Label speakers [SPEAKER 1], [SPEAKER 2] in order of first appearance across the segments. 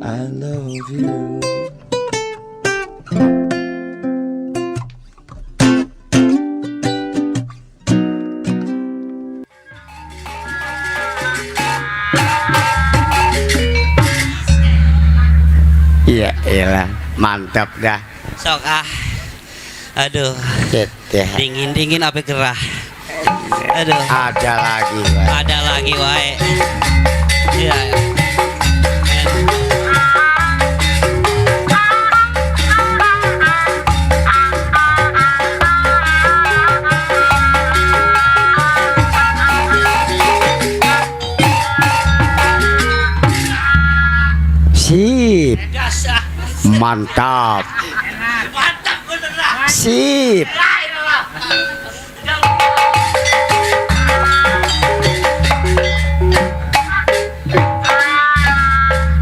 [SPEAKER 1] I love you. Iya, iyalah, mantap dah.
[SPEAKER 2] Sok aduh, dingin apa gerah. Aduh,
[SPEAKER 1] ada lagi,
[SPEAKER 2] wae. Iya.
[SPEAKER 1] Sip, mantap, sip.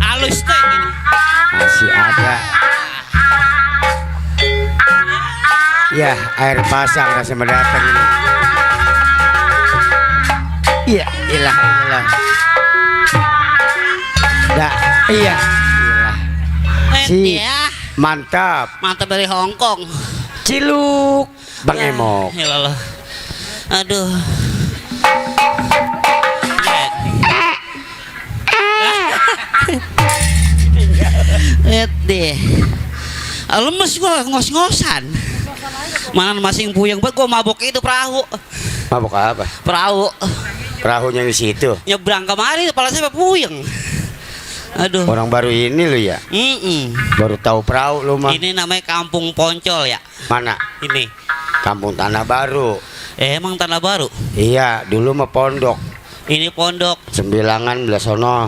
[SPEAKER 2] Halus tuh ini.
[SPEAKER 1] Masih ada. Ya, air pasang rasa mendatang ini. Iya, ilah. Dah, iya. Si mantap
[SPEAKER 2] dari Hong Kong.
[SPEAKER 1] Ciluk Bang Emok.
[SPEAKER 2] Iyalah. Aduh. Lihat deh. Lemes gua ngos-ngosan. Mana masing puyeng banget gua mabok itu perahu.
[SPEAKER 1] Mabok apa? Perahunya di situ.
[SPEAKER 2] Nyebrang kemari kepala saya puyeng. Aduh.
[SPEAKER 1] Orang baru ini lu ya? Baru tahu perahu lu mah.
[SPEAKER 2] Ini namanya Kampung Poncol ya.
[SPEAKER 1] Mana?
[SPEAKER 2] Ini.
[SPEAKER 1] Kampung Tanah Baru.
[SPEAKER 2] Emang Tanah Baru?
[SPEAKER 1] Iya, dulu mah pondok.
[SPEAKER 2] Ini pondok.
[SPEAKER 1] Sembilangan belah sono.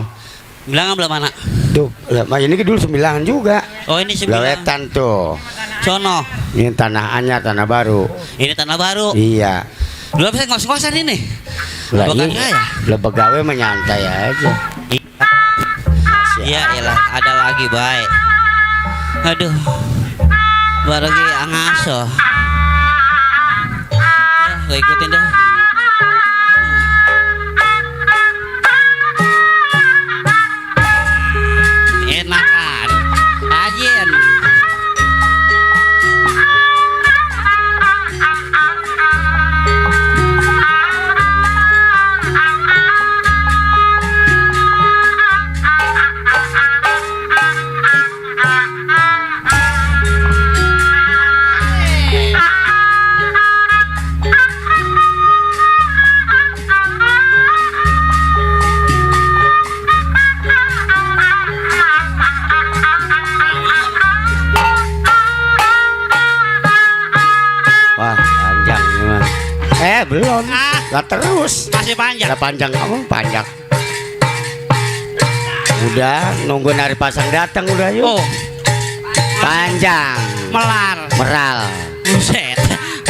[SPEAKER 2] Bilangan belah mana?
[SPEAKER 1] Tuh, mah ini dulu Sembilangan juga.
[SPEAKER 2] Oh, ini Sembilangan.
[SPEAKER 1] Wetan tuh.
[SPEAKER 2] Sono.
[SPEAKER 1] Ini Tanah Anyar, Tanah Baru.
[SPEAKER 2] Ini Tanah Baru.
[SPEAKER 1] Iya.
[SPEAKER 2] Dulu bisa ngos-ngosan ini.
[SPEAKER 1] Lah
[SPEAKER 2] Bukan
[SPEAKER 1] iya.
[SPEAKER 2] saya.
[SPEAKER 1] Lah begawe menyantai aja.
[SPEAKER 2] Iya, iyalah, ada lagi baik. Aduh. Baru lagi ngaso. Ya, gue ikutin dah. Enakan. Ajin.
[SPEAKER 1] Wah, panjang ini mah. Belum. Gak terus.
[SPEAKER 2] Masih panjang.
[SPEAKER 1] Gak panjang kamu, panjang. Udah nunggu hari pasang datang udah yuk.
[SPEAKER 2] Oh.
[SPEAKER 1] Panjang. Meral.
[SPEAKER 2] Buset.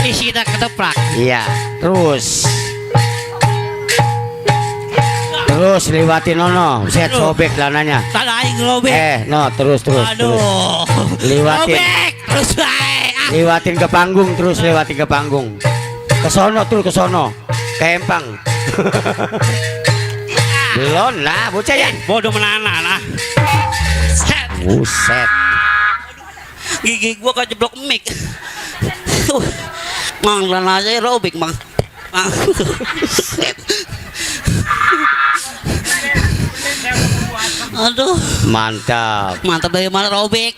[SPEAKER 2] Isi kita ketoprak.
[SPEAKER 1] Iya, terus lewatin nono, set sobek lananya.
[SPEAKER 2] Tanah aing lobek.
[SPEAKER 1] No, terus.
[SPEAKER 2] Aduh.
[SPEAKER 1] Lewatin.
[SPEAKER 2] Lobek. Terus baik.
[SPEAKER 1] Lewatin ke panggung, terus lewatin ke panggung. Ke sono. Ke Empang. Belum lah, bocah ya.
[SPEAKER 2] Bodoh menana lah. Set.
[SPEAKER 1] Buset.
[SPEAKER 2] Gigi gua kejeblok mic. Mang dan aja robek mang. Aduh.
[SPEAKER 1] Mantap
[SPEAKER 2] dari mana robek?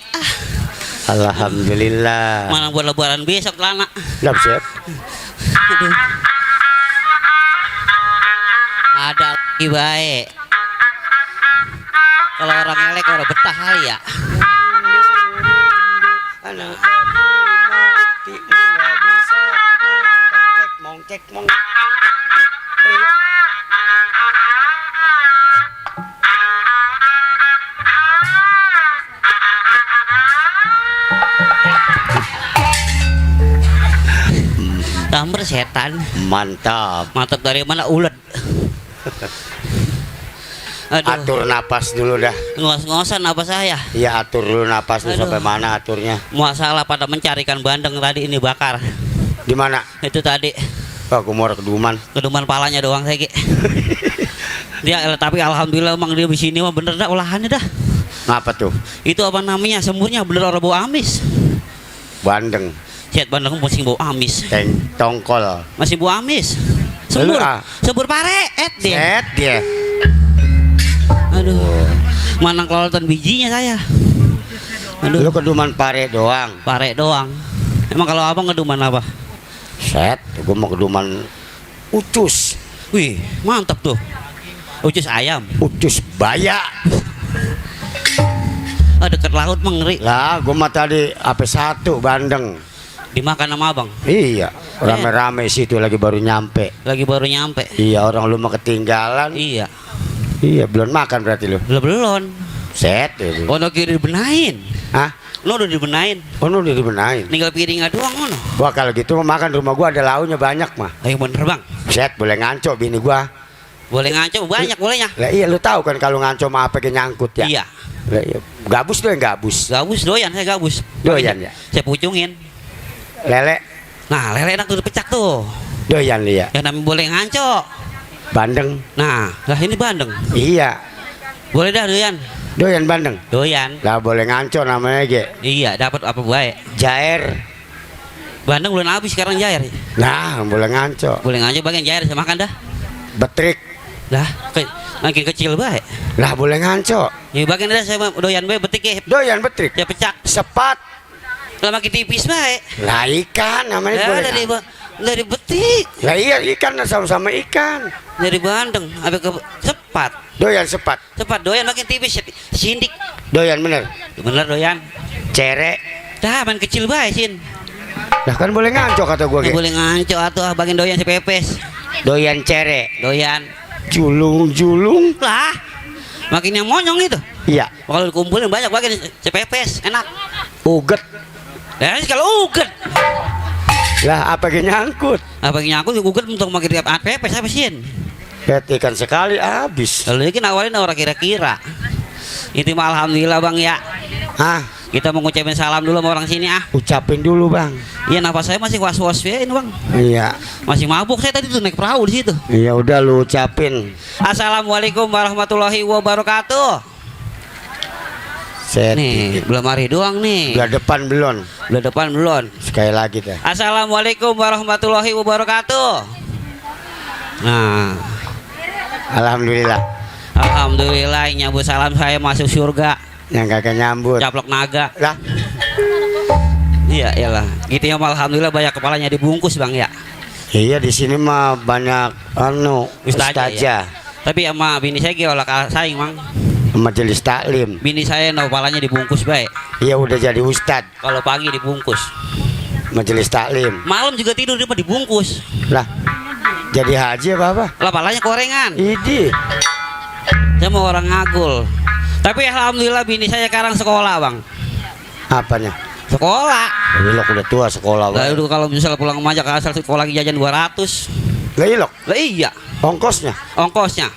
[SPEAKER 1] Alhamdulillah.
[SPEAKER 2] Mana buat lebaran besok lana.
[SPEAKER 1] Siap.
[SPEAKER 2] Aduh. Ada lagi baik. Kalau orang elek orang betah kali ya.
[SPEAKER 1] Anak mati nggak bisa cek mong.
[SPEAKER 2] Gambar setan.
[SPEAKER 1] Mantap.
[SPEAKER 2] Dari mana ulet? Aduh.
[SPEAKER 1] Atur napas dulu dah.
[SPEAKER 2] Ngos-ngosan apa saya?
[SPEAKER 1] Iya, atur dulu napas lu sampai mana aturnya.
[SPEAKER 2] Masalah pada mencarikan bandeng tadi ini bakar.
[SPEAKER 1] Di mana?
[SPEAKER 2] Itu tadi.
[SPEAKER 1] Aku mau keduman.
[SPEAKER 2] Keduman palanya doang saya. Dia tapi alhamdulillah emang dia di sini mah bener dah olahannya dah.
[SPEAKER 1] Ngapa tuh?
[SPEAKER 2] Itu apa namanya? Semurnya bener orang bau amis.
[SPEAKER 1] Bandeng.
[SPEAKER 2] Siat bandeng pusing bau amis.
[SPEAKER 1] Tongkol.
[SPEAKER 2] Masih bau amis. Sembur.
[SPEAKER 1] Lu, ah.
[SPEAKER 2] Sembur pare. Dia.
[SPEAKER 1] Set dia.
[SPEAKER 2] Aduh. Mana kelolotan bijinya saya. Aduh.
[SPEAKER 1] Lu keduman pare doang.
[SPEAKER 2] Pare doang. Emang kalau abang keduman apa?
[SPEAKER 1] Set, gua mau keduman ucus.
[SPEAKER 2] Wih, mantap tuh. Ucus ayam.
[SPEAKER 1] Ucus baya.
[SPEAKER 2] Deket laut mengeri.
[SPEAKER 1] Lah, gua mah tadi AP1 bandeng.
[SPEAKER 2] Dimakan sama abang.
[SPEAKER 1] Iya, rame-rame situ lagi baru nyampe.
[SPEAKER 2] Lagi baru nyampe.
[SPEAKER 1] Iya, orang lu mah ketinggalan.
[SPEAKER 2] Iya.
[SPEAKER 1] Iya, belum makan berarti lu.
[SPEAKER 2] Belum.
[SPEAKER 1] Set.
[SPEAKER 2] Oh, no kiri dibenahin.
[SPEAKER 1] Hah?
[SPEAKER 2] Lo udah dibenahin.
[SPEAKER 1] Oh, lu udah dibenahin.
[SPEAKER 2] Tinggal piringnya doang ono.
[SPEAKER 1] Wah, kalau gitu mah makan rumah gua ada launya banyak mah.
[SPEAKER 2] Ayo bener bang.
[SPEAKER 1] Set, boleh ngaco bini gua.
[SPEAKER 2] Boleh ngaco banyak bolehnya.
[SPEAKER 1] Lah iya, lu tahu kan kalau ngaco mah apa nyangkut ya?
[SPEAKER 2] Iya.
[SPEAKER 1] Lah iya. Gabus tuh yang gabus.
[SPEAKER 2] Gabus doyan saya gabus.
[SPEAKER 1] Doyan ya?
[SPEAKER 2] Saya pucungin.
[SPEAKER 1] Lele
[SPEAKER 2] Nah lele enak tuh dipecak tuh.
[SPEAKER 1] doyan ya.
[SPEAKER 2] Yang namanya boleh ngaco.
[SPEAKER 1] Bandeng.
[SPEAKER 2] Nah lah ini bandeng.
[SPEAKER 1] Iya.
[SPEAKER 2] Boleh dah doyan.
[SPEAKER 1] Doyan bandeng.
[SPEAKER 2] Doyan.
[SPEAKER 1] Lah boleh ngaco namanya ge.
[SPEAKER 2] Iya dapat apa baik.
[SPEAKER 1] Jair.
[SPEAKER 2] Bandeng belum habis sekarang jair.
[SPEAKER 1] Nah, boleh ngaco.
[SPEAKER 2] Boleh ngaco bagian jair saya makan dah.
[SPEAKER 1] Betrik.
[SPEAKER 2] Dah makin kecil baik.
[SPEAKER 1] Lah boleh ngaco.
[SPEAKER 2] Ya bagian dah saya doyan baik betik ya.
[SPEAKER 1] Doyan betrik.
[SPEAKER 2] Ya pecak.
[SPEAKER 1] Sepat.
[SPEAKER 2] Lah makin tipis baik.
[SPEAKER 1] Lah ikan namanya
[SPEAKER 2] Lah
[SPEAKER 1] boleh.
[SPEAKER 2] dari betik.
[SPEAKER 1] Lah iya ikan sama-sama ikan.
[SPEAKER 2] Dari bandeng sampai ke sepat.
[SPEAKER 1] Doyan sepat.
[SPEAKER 2] Cepat doyan makin tipis sindik.
[SPEAKER 1] Doyan bener.
[SPEAKER 2] Bener doyan.
[SPEAKER 1] Cere.
[SPEAKER 2] Dah main kecil bae sin.
[SPEAKER 1] Lah kan boleh ngaco kata gua ge.
[SPEAKER 2] Boleh ngaco atuh bagian doyan sepepes.
[SPEAKER 1] Doyan cere.
[SPEAKER 2] Doyan.
[SPEAKER 1] Julung-julung.
[SPEAKER 2] Lah. Makin yang monyong itu.
[SPEAKER 1] Iya.
[SPEAKER 2] Kalau dikumpulin banyak bagian sepepes enak.
[SPEAKER 1] Uget.
[SPEAKER 2] Nah, kalau uget.
[SPEAKER 1] Lah apa yang nyangkut?
[SPEAKER 2] Apa yang aku uget untuk makin tiap pepes apa sin?
[SPEAKER 1] Ikan sekali habis.
[SPEAKER 2] Lalu ini awalin orang kira-kira. Itu mah alhamdulillah bang ya.
[SPEAKER 1] Hah?
[SPEAKER 2] Kita mau ngucapin salam dulu sama orang sini ah.
[SPEAKER 1] Ucapin dulu bang.
[SPEAKER 2] Iya nafas saya masih was-was ya ini bang.
[SPEAKER 1] Iya.
[SPEAKER 2] Masih mabuk saya tadi tuh naik perahu di situ.
[SPEAKER 1] Iya udah lu ucapin.
[SPEAKER 2] Assalamualaikum warahmatullahi wabarakatuh.
[SPEAKER 1] Set.
[SPEAKER 2] Nih, belum hari doang nih.
[SPEAKER 1] Bulan depan belum.
[SPEAKER 2] Bulan depan belum.
[SPEAKER 1] Sekali lagi dah.
[SPEAKER 2] Assalamualaikum warahmatullahi wabarakatuh. Nah,
[SPEAKER 1] Alhamdulillah.
[SPEAKER 2] alhamdulillah nyambut salam saya masuk surga.
[SPEAKER 1] Yang kagak nyambut.
[SPEAKER 2] Caplok naga.
[SPEAKER 1] Lah.
[SPEAKER 2] Iya, iyalah. Gitu ya, alhamdulillah banyak kepalanya dibungkus, Bang ya.
[SPEAKER 1] Iya di sini mah banyak
[SPEAKER 2] Ustazah,
[SPEAKER 1] ustazah.
[SPEAKER 2] ya. Tapi sama bini saya geolak saing, Mang.
[SPEAKER 1] Majelis taklim.
[SPEAKER 2] Bini saya kepalanya dibungkus baik.
[SPEAKER 1] Iya udah jadi ustad.
[SPEAKER 2] Kalau pagi dibungkus.
[SPEAKER 1] Majelis taklim.
[SPEAKER 2] Malam juga tidur dia mah dibungkus.
[SPEAKER 1] Lah. Jadi haji apa?
[SPEAKER 2] Lah palanya korengan.
[SPEAKER 1] Idi.
[SPEAKER 2] Saya mau orang ngagul. Tapi alhamdulillah bini saya sekarang sekolah, Bang.
[SPEAKER 1] Apanya?
[SPEAKER 2] Sekolah.
[SPEAKER 1] Ilok udah tua sekolah.
[SPEAKER 2] Lah itu kalau misalnya pulang ke Majak asal sekolah lagi jajan 200.
[SPEAKER 1] Lah ilok.
[SPEAKER 2] Lah iya,
[SPEAKER 1] Ongkosnya.
[SPEAKER 2] ongkosnya.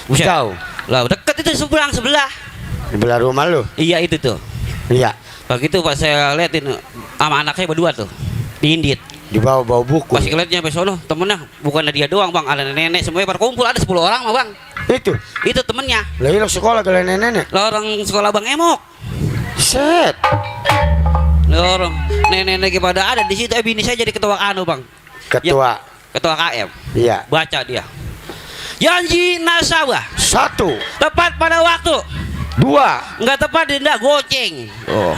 [SPEAKER 2] Buset.
[SPEAKER 1] Tahu.
[SPEAKER 2] Lah deket itu sebelah.
[SPEAKER 1] Di belah rumah lu.
[SPEAKER 2] Iya itu tuh.
[SPEAKER 1] Iya.
[SPEAKER 2] Begitu pas saya liatin sama anak saya berdua tuh. Diindit.
[SPEAKER 1] Di bawah buku.
[SPEAKER 2] Pas ngeliatnya sampai sono temennya bukannya dia doang, Bang. Ada nenek semuanya berkumpul ada 10 orang mah, Bang.
[SPEAKER 1] Itu.
[SPEAKER 2] Itu temennya.
[SPEAKER 1] Lah ilok sekolah ke nenek-nenek.
[SPEAKER 2] Lah orang sekolah Bang Emok.
[SPEAKER 1] Set.
[SPEAKER 2] Lah orang nenek-nenek pada ada di situ. Bini saya jadi ketua anu, Bang.
[SPEAKER 1] Ketua.
[SPEAKER 2] Ketua KM.
[SPEAKER 1] Iya.
[SPEAKER 2] Baca dia. Janji nasabah
[SPEAKER 1] 1,
[SPEAKER 2] tepat pada waktu.
[SPEAKER 1] 2.
[SPEAKER 2] Enggak tepat denda goceng. Oh.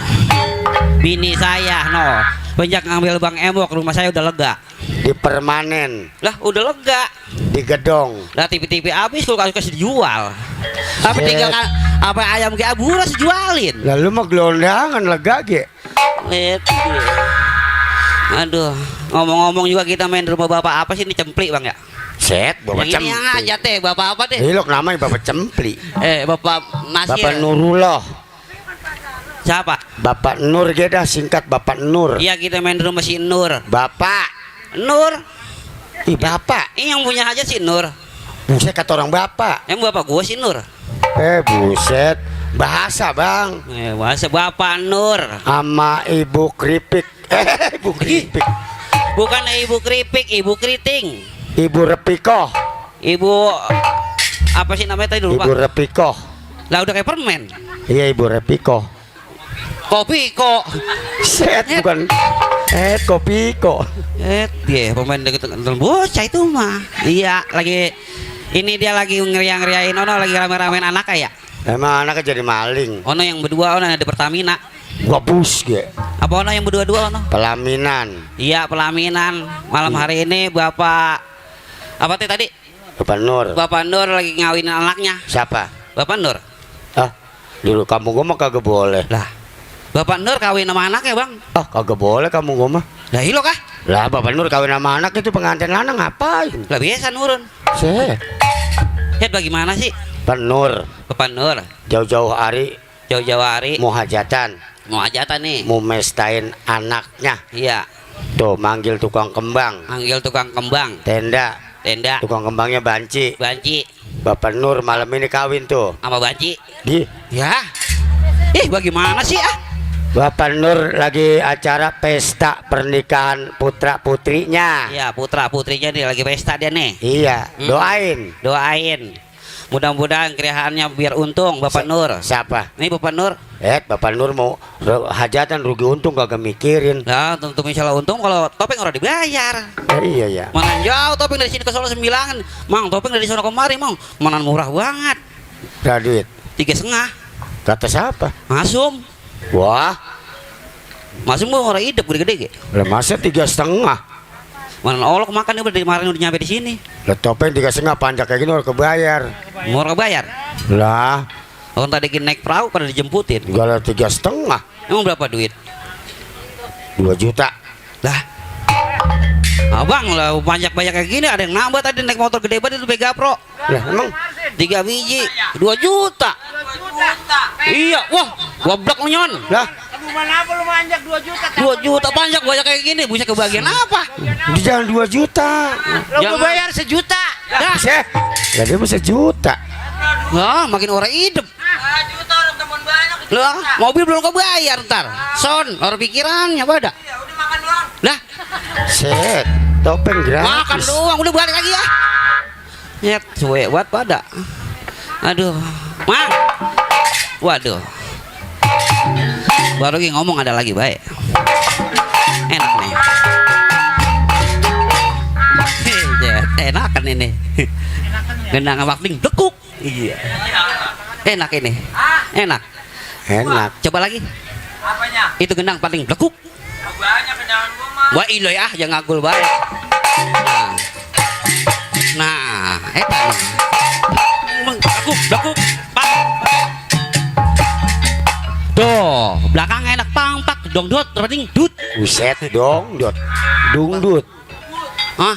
[SPEAKER 2] Bini saya no. Banyak ngambil Bang Emok rumah saya udah lega.
[SPEAKER 1] Di permanen.
[SPEAKER 2] Lah udah lega.
[SPEAKER 1] Di gedong.
[SPEAKER 2] Lah TV habis kalau kasih dijual. Apa
[SPEAKER 1] Set.
[SPEAKER 2] tinggal apa ayam ke aburas jualin.
[SPEAKER 1] Lalu mah gelondangan lega ge.
[SPEAKER 2] Lihat dia. Aduh, ngomong-ngomong juga kita main rumah bapak apa sih ini cemplik Bang ya?
[SPEAKER 1] Set, bapak
[SPEAKER 2] Yang ini yang
[SPEAKER 1] cempli.
[SPEAKER 2] aja teh bapak apa deh?
[SPEAKER 1] Ilok namanya bapak cempli.
[SPEAKER 2] Bapak Nasir.
[SPEAKER 1] Bapak Nurullah.
[SPEAKER 2] Siapa?
[SPEAKER 1] Bapak Nur geda singkat Bapak Nur.
[SPEAKER 2] Iya kita main rumah si Nur.
[SPEAKER 1] Bapak.
[SPEAKER 2] Nur.
[SPEAKER 1] Ih bapak.
[SPEAKER 2] Ini yang punya aja si Nur.
[SPEAKER 1] Buset kata orang bapak.
[SPEAKER 2] Yang bapak gua si Nur.
[SPEAKER 1] Buset. Bahasa bang.
[SPEAKER 2] Bahasa bapak Nur.
[SPEAKER 1] Ama ibu keripik. Ibu keripik.
[SPEAKER 2] Bukan ibu keripik, ibu keriting.
[SPEAKER 1] Ibu repikoh.
[SPEAKER 2] Ibu apa sih namanya tadi lupa?
[SPEAKER 1] Ibu repikoh.
[SPEAKER 2] Lah udah kayak permen.
[SPEAKER 1] Iya Ibu Repiko.
[SPEAKER 2] Kopi kok.
[SPEAKER 1] Set bukan. Kopi kok.
[SPEAKER 2] Dia pemain deket bocah itu mah. Iya, lagi ini dia lagi ngeriang-ngeriain ono lagi rame-ramein anak ya.
[SPEAKER 1] Emang anaknya jadi maling.
[SPEAKER 2] Ono yang berdua ono di Pertamina.
[SPEAKER 1] Gabus ge.
[SPEAKER 2] Apa ono yang berdua-dua ono?
[SPEAKER 1] Pelaminan.
[SPEAKER 2] Iya, pelaminan. Malam hari ini Bapak apa tadi?
[SPEAKER 1] Bapak Nur.
[SPEAKER 2] Bapak Nur lagi ngawinin anaknya.
[SPEAKER 1] Siapa?
[SPEAKER 2] Bapak Nur.
[SPEAKER 1] Ah, dulu kamu gua mah kagak boleh.
[SPEAKER 2] Lah, Bapak Nur kawin sama anaknya, Bang.
[SPEAKER 1] Ah, kagak boleh kamu gua mah.
[SPEAKER 2] Lah ilo kah?
[SPEAKER 1] Lah Bapak Nur kawin sama anak itu pengantin lanang ngapain?
[SPEAKER 2] Lah biasa nurun.
[SPEAKER 1] Set.
[SPEAKER 2] Bagaimana sih?
[SPEAKER 1] Bapak Nur
[SPEAKER 2] Bapak Nur
[SPEAKER 1] jauh-jauh hari
[SPEAKER 2] jauh-jauh hari
[SPEAKER 1] mau hajatan,
[SPEAKER 2] mau hajatan nih.
[SPEAKER 1] mau mestain anaknya.
[SPEAKER 2] Iya,
[SPEAKER 1] Tuh manggil tukang kembang,
[SPEAKER 2] manggil tukang kembang,
[SPEAKER 1] tenda. Tukang kembangnya banci.
[SPEAKER 2] banci,
[SPEAKER 1] Bapak Nur malam ini kawin tuh.
[SPEAKER 2] sama banci.
[SPEAKER 1] Di
[SPEAKER 2] Ya, bagaimana sih
[SPEAKER 1] Bapak Nur lagi acara pesta pernikahan putra putrinya.
[SPEAKER 2] Iya, putra putrinya nih lagi pesta dia nih.
[SPEAKER 1] Iya,
[SPEAKER 2] Doain. Mudah-mudahan keriahannya biar untung Bapak Nur.
[SPEAKER 1] Siapa?
[SPEAKER 2] Ini Bapak Nur.
[SPEAKER 1] Bapak Nur mau hajatan rugi untung kagak mikirin.
[SPEAKER 2] Nah, tentu misalnya untung kalau topeng orang dibayar.
[SPEAKER 1] Iya ya.
[SPEAKER 2] Mana jauh topeng dari sini ke Solo 9. Mang, topeng dari sono kemari, Mang. Mana murah banget.
[SPEAKER 1] Berapa duit?
[SPEAKER 2] 3,5.
[SPEAKER 1] Kata siapa?
[SPEAKER 2] Masum.
[SPEAKER 1] Wah,
[SPEAKER 2] Masum gua orang hidup gede-gede.
[SPEAKER 1] lah masa 3,5?
[SPEAKER 2] Mana olok makan dia dari kemarin udah nyampe di sini.
[SPEAKER 1] Lah topeng 3,5 panjang kayak gini udah kebayar.
[SPEAKER 2] Mau kebayar.
[SPEAKER 1] Lah,
[SPEAKER 2] Orang tadi naik perahu pada dijemputin.
[SPEAKER 1] gak lah 3,5.
[SPEAKER 2] Emang berapa duit?
[SPEAKER 1] 2 juta.
[SPEAKER 2] Lah. Abang lah banyak-banyak kayak gini ada yang nambah tadi naik motor gede banget itu Mega Pro.
[SPEAKER 1] Lah emang
[SPEAKER 2] 3 biji 2 juta. Iya, wah, goblok lu nyon.
[SPEAKER 1] lah
[SPEAKER 3] Mana apa lu manjak 2 juta?
[SPEAKER 2] 2 juta panjang banyak kayak gini, bisa kebagian apa?
[SPEAKER 1] di jangan 2 juta.
[SPEAKER 3] Lu
[SPEAKER 2] Jangan.
[SPEAKER 3] gua bayar sejuta.
[SPEAKER 2] Dah.
[SPEAKER 1] Seh, lah dia masa juta.
[SPEAKER 2] Nah, makin orang hidup.
[SPEAKER 3] Juta orang temen banyak.
[SPEAKER 2] Lah, mobil belum kebayar ntar. Son, orang pikirannya pada.
[SPEAKER 3] Ya udah makan doang.
[SPEAKER 2] Lah,
[SPEAKER 1] Set, topeng
[SPEAKER 2] makan
[SPEAKER 1] gratis.
[SPEAKER 2] doang udah balik lagi ya. Nyet, suwe buat pada. Aduh, Mang. Waduh. Baru lagi ngomong ada lagi baik. Enak nih. Enakan ini. Gendang wakling lekuk. Iya. Enak ini. Enak.
[SPEAKER 1] Enak.
[SPEAKER 2] Coba lagi.
[SPEAKER 3] Apanya?
[SPEAKER 2] Itu gendang paling lekuk.
[SPEAKER 3] Banyak kenangan gua mah.
[SPEAKER 2] Wah iloy jangan ngagul baik. Nah, eta lekuk, pak. Tuh, belakang enak pangpak, dongdot, terpenting dut.
[SPEAKER 1] Buset dong, dungdut.
[SPEAKER 2] Hah?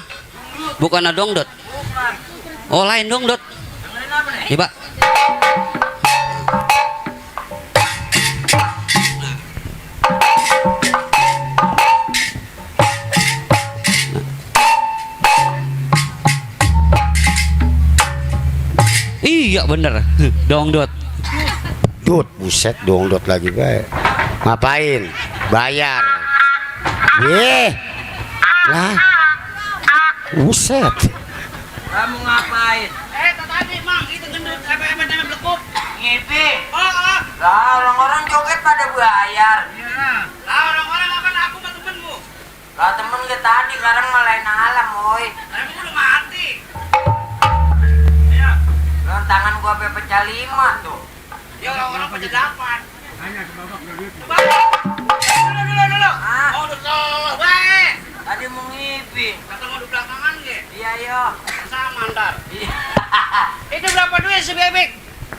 [SPEAKER 2] Bukan dongdot. Oh, lain dongdot. Coba. Iya bener, dongdot.
[SPEAKER 1] Dut, buset dongdot lagi baik. Ngapain? Bayar. Ye. Lah. Buset.
[SPEAKER 3] Kamu ngapain?
[SPEAKER 2] Tadi mang itu gendut apa namanya lekuk.
[SPEAKER 3] Ngipi.
[SPEAKER 2] Oh.
[SPEAKER 3] Lah orang-orang joget pada bayar.
[SPEAKER 2] Iya. Lah orang-orang apa aku sama temenmu?
[SPEAKER 3] Lah temen gue tadi sekarang malain alam, woi.
[SPEAKER 2] Aku udah mati.
[SPEAKER 3] Lah tangan gua sampai pecah 5 tuh.
[SPEAKER 2] Ya orang-orang pada 8.
[SPEAKER 3] Hanya ke babak dulu.
[SPEAKER 2] Dulu.
[SPEAKER 3] Ah.
[SPEAKER 2] Oh, udah salah, baik.
[SPEAKER 3] Tadi mau ngipi.
[SPEAKER 2] Kata mau di belakangan ge.
[SPEAKER 3] Iya, yo.
[SPEAKER 2] Sama ntar.
[SPEAKER 3] Iya.
[SPEAKER 2] Itu berapa duit si bebek?